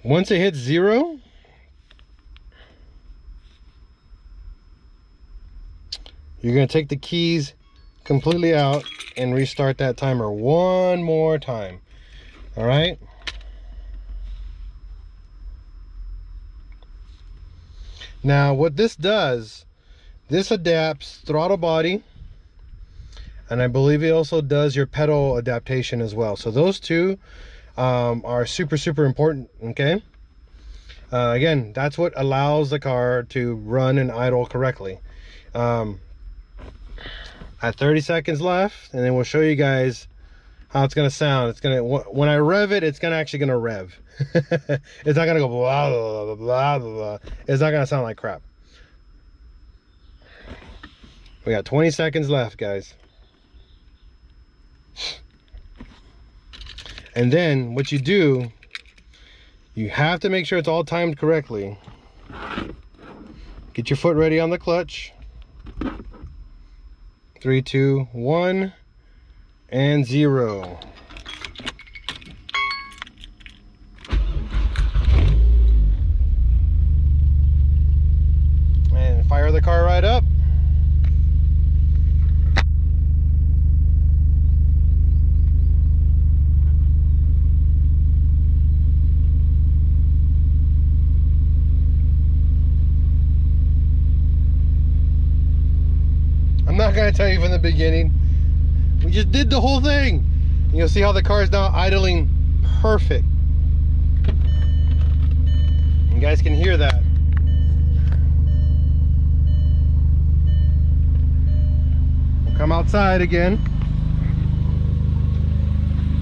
Once it hits 0, you're going to take the keys completely out and restart that timer 1 more time. All right. Now what this does, this adapts throttle body, and I believe it also does your pedal adaptation as well. So those two are super important. Okay. Again, that's what allows the car to run and idle correctly. At 30 seconds left, and then we'll show you guys how it's gonna sound. It's gonna, when I rev it, it's actually gonna rev. It's not gonna go blah blah blah blah blah. It's not gonna sound like crap. We got 20 seconds left, guys. And then what you do, you have to make sure it's all timed correctly. Get your foot ready on the clutch. 3, 2, 1, and 0. fire the car right up. I'm not gonna tell you from the beginning. We just did the whole thing. You'll see how the car is now idling perfect. You guys can hear that. We'll come outside again.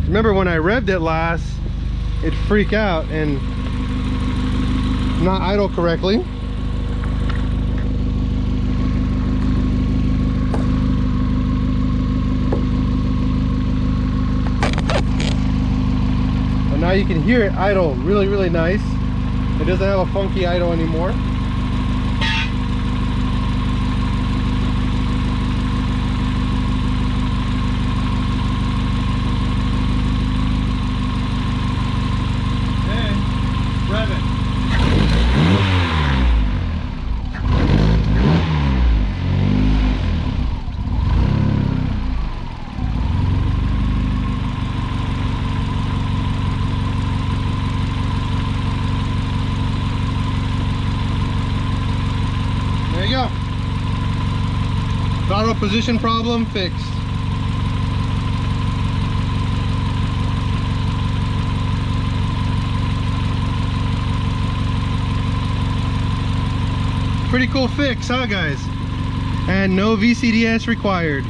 Remember when I revved it last, it'd freak out and not idle correctly. Now you can hear it idle really, really nice. It doesn't have a funky idle anymore. And rev it. There you go. Throttle position problem fixed. Pretty cool fix, huh guys? And no VCDS required.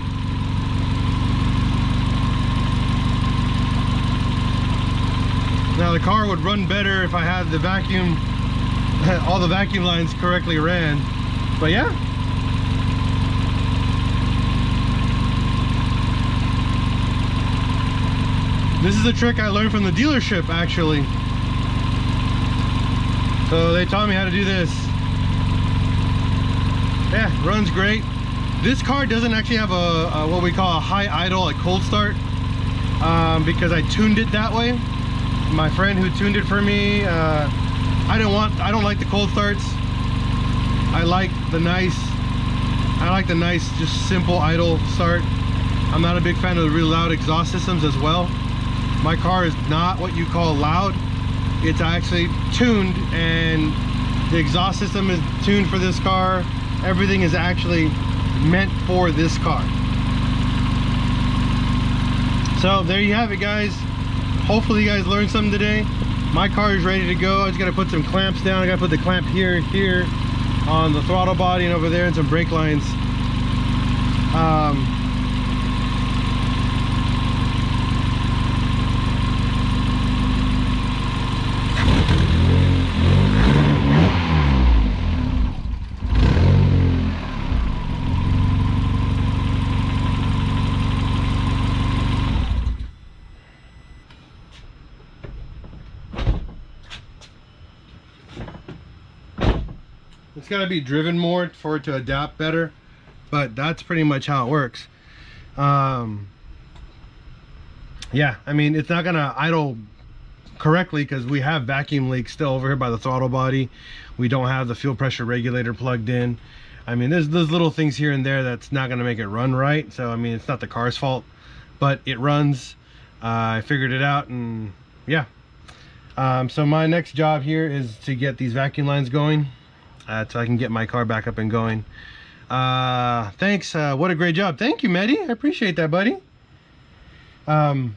Now the car would run better if I had the vacuum, all the vacuum lines correctly ran. But yeah. This is a trick I learned from the dealership actually. So they taught me how to do this. Yeah, runs great. This car doesn't actually have a what we call a high idle, a cold start, because I tuned it that way. My friend who tuned it for me, I don't like the cold starts. I like the nice, just simple idle start. I'm not a big fan of the really loud exhaust systems as well. My car is not what you call loud. It's actually tuned, and the exhaust system is tuned for this car. Everything is actually meant for this car. So there you have it, guys. Hopefully you guys learned something today. My car is ready to go. I just gotta put some clamps down. I gotta put the clamp here on the throttle body, and over there, and some brake lines. It's got to be driven more for it to adapt better, but that's pretty much how it works. Yeah, I mean, it's not gonna idle correctly because we have vacuum leaks still over here by the throttle body. We don't have the fuel pressure regulator plugged in. I mean, there's little things here and there that's not gonna make it run right. So I mean, it's not the car's fault, but it runs. I figured it out, and yeah. So my next job here is to get these vacuum lines going, so I can get my car back up and going. Thanks. What a great job. Thank you, Mehdi. I appreciate that, buddy. Again,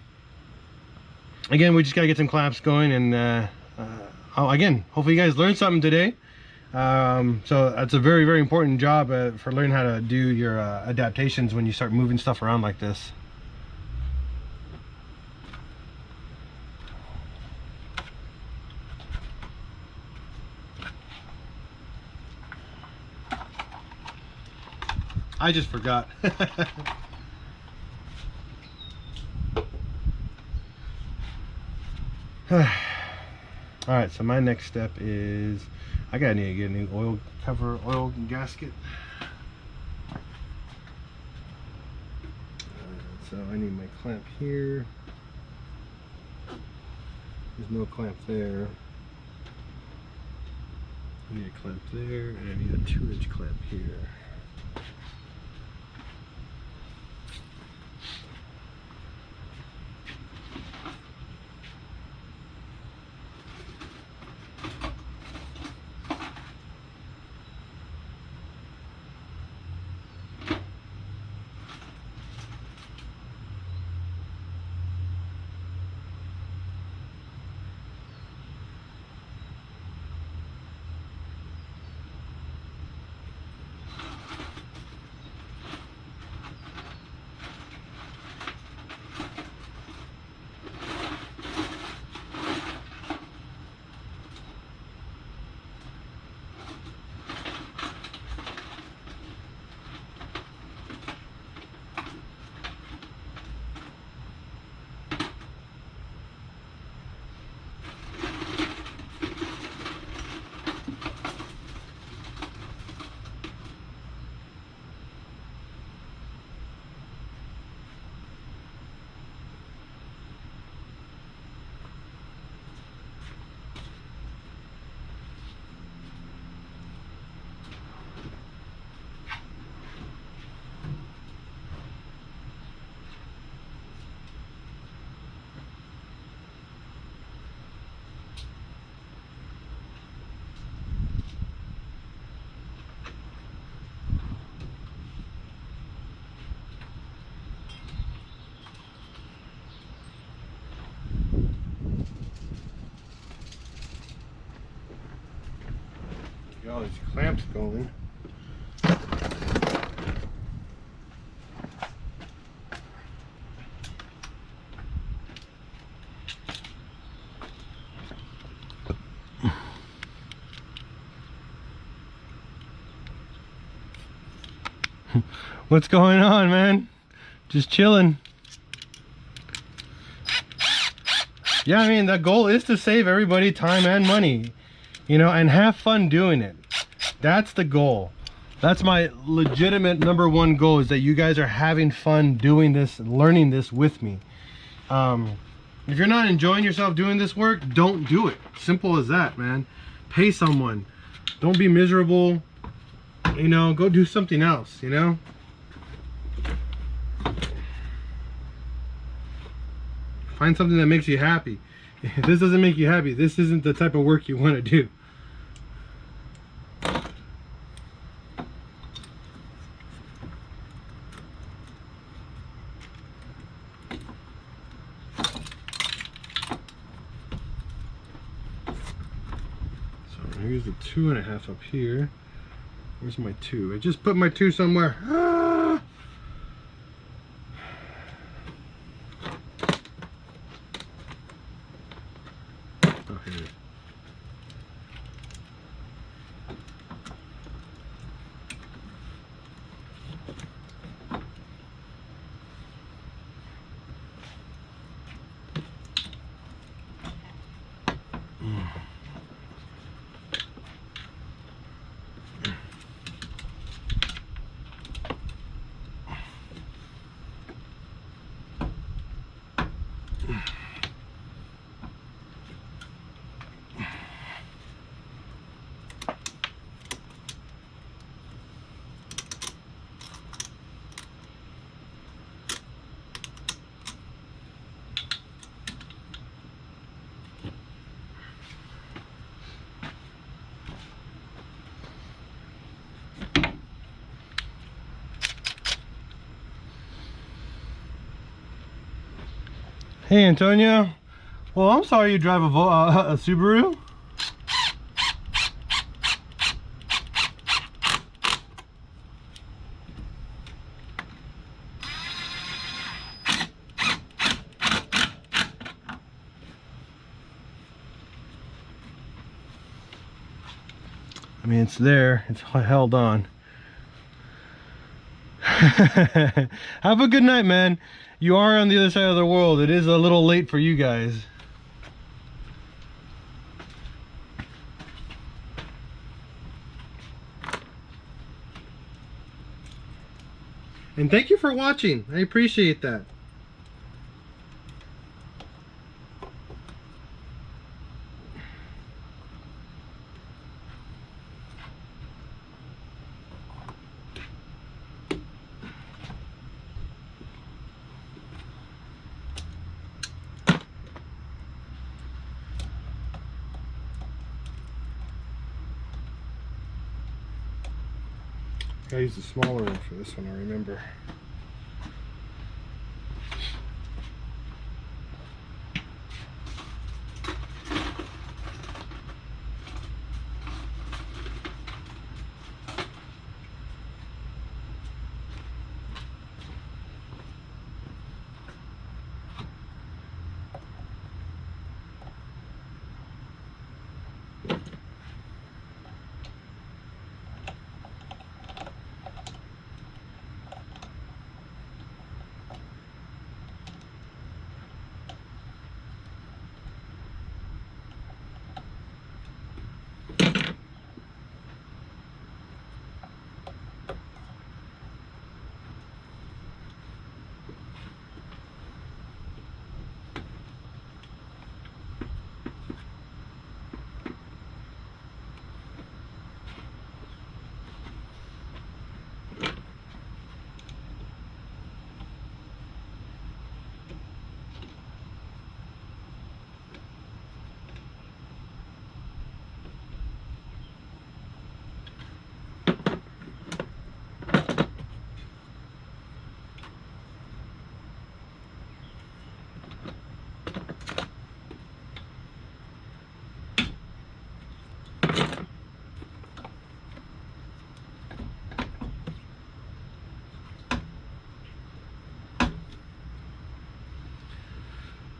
we just gotta get some clamps going, and again, hopefully you guys learned something today. So that's a very, very important job for learning how to do your adaptations when you start moving stuff around like this. I just forgot. Alright, so my next step is I gotta need to get a new oil cover, oil gasket. So I need my clamp here. There's no clamp there. I need a clamp there, and I need a 2-inch clamp here. Got all these clamps going. What's going on, man? Just chilling. Yeah, I mean, the goal is to save everybody time and money, you know, and have fun doing it. That's the goal. That's my legitimate #1 goal, is that you guys are having fun doing this, learning this with me. If you're not enjoying yourself doing this work, don't do it. Simple as that, man. Pay someone. Don't be miserable. You know, go do something else, you know? Find something that makes you happy. If this doesn't make you happy, this isn't the type of work you want to do. So here's the 2.5 up here. Where's my 2? I just put my 2 somewhere. Ah! Oh, here it is. Hey, Antonio. Well, I'm sorry you drive a Subaru. I mean, it's there. It's held on. Have a good night, man. You are on the other side of the world. It is a little late for you guys. And thank you for watching. I appreciate that. I used a smaller one for this one, I remember.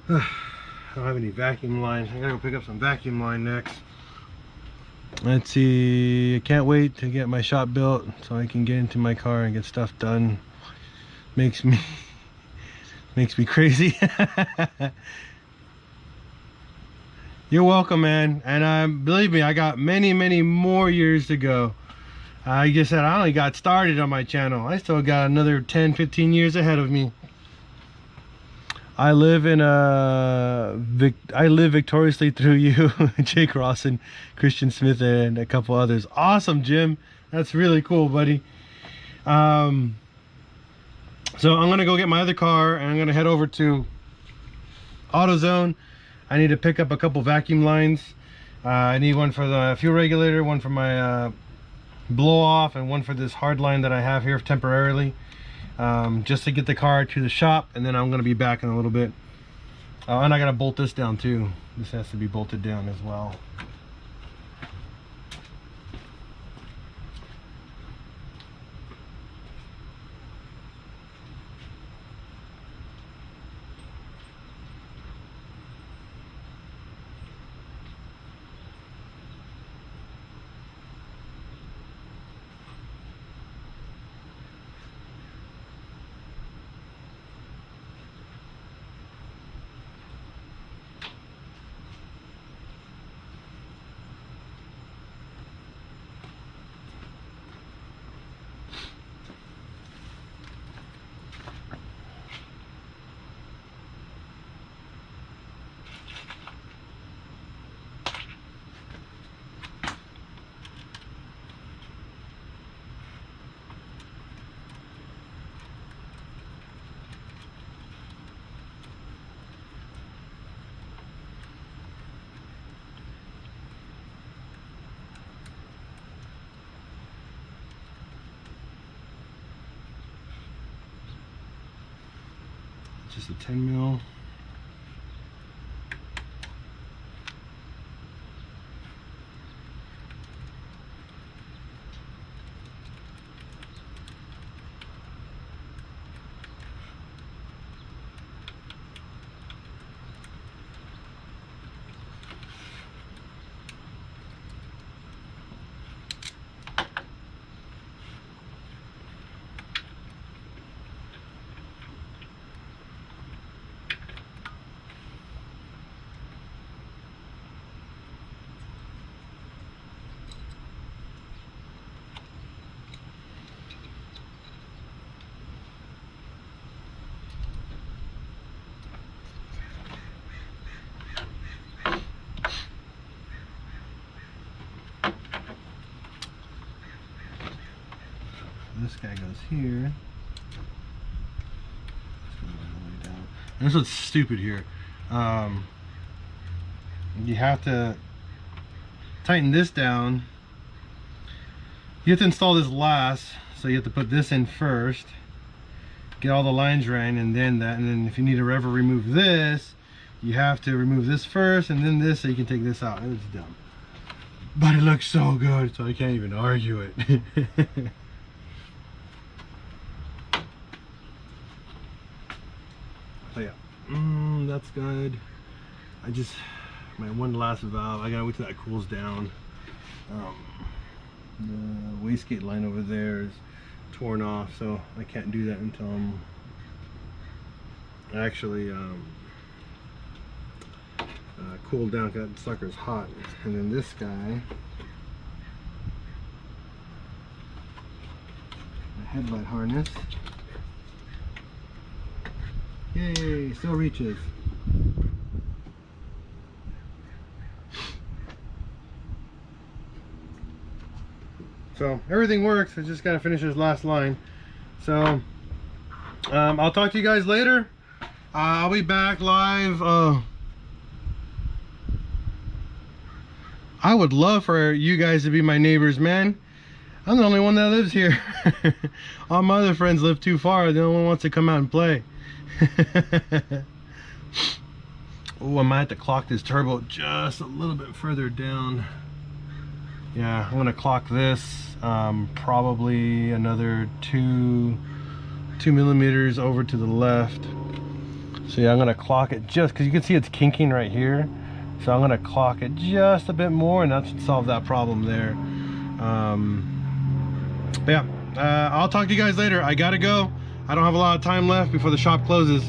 I don't have any vacuum line. I gotta go pick up some vacuum line next. Let's see, I can't wait to get my shop built so I can get into my car and get stuff done. Makes me crazy. You're welcome, man. And believe me, I got many more years to go. I just said I only got started on my channel. I still got another 10-15 years ahead of me. I live victoriously through you, Jake Rawson, Christian Smith, and a couple others. Awesome, Jim. That's really cool, buddy. So I'm gonna go get my other car and I'm gonna head over to AutoZone. I need to pick up a couple vacuum lines. I need one for the fuel regulator, one for my blow off, and one for this hard line that I have here temporarily. Just to get the car to the shop, and then I'm going to be back in a little bit. And I got to bolt this down too. This has to be bolted down as well. Just a 10 mil. This guy goes here. And this is what's stupid here. You have to tighten this down. You have to install this last. So you have to put this in first, get all the lines ran, and then that, and then if you need to ever remove this, you have to remove this first and then this, so you can take this out. It's dumb, but it looks so good, so I can't even argue it. So yeah, that's good. My one last valve, I gotta wait till that cools down. The wastegate line over there is torn off, so I can't do that until I'm actually cooled down, because that sucker's hot. And then this guy, the headlight harness, yay, still reaches. So everything works. I just gotta finish this last line. So I'll talk to you guys later. I'll be back live. I would love for you guys to be my neighbors, man. I'm the only one that lives here. All my other friends live too far. The only one wants to come out and play. Oh, I might have to clock this turbo just a little bit further down. Yeah, I'm gonna clock this probably another 2 millimeters over to the left. So yeah, I'm gonna clock it just because you can see it's kinking right here. So I'm gonna clock it just a bit more, and that should solve that problem there. But yeah, I'll talk to you guys later. I gotta go. I don't have a lot of time left before the shop closes.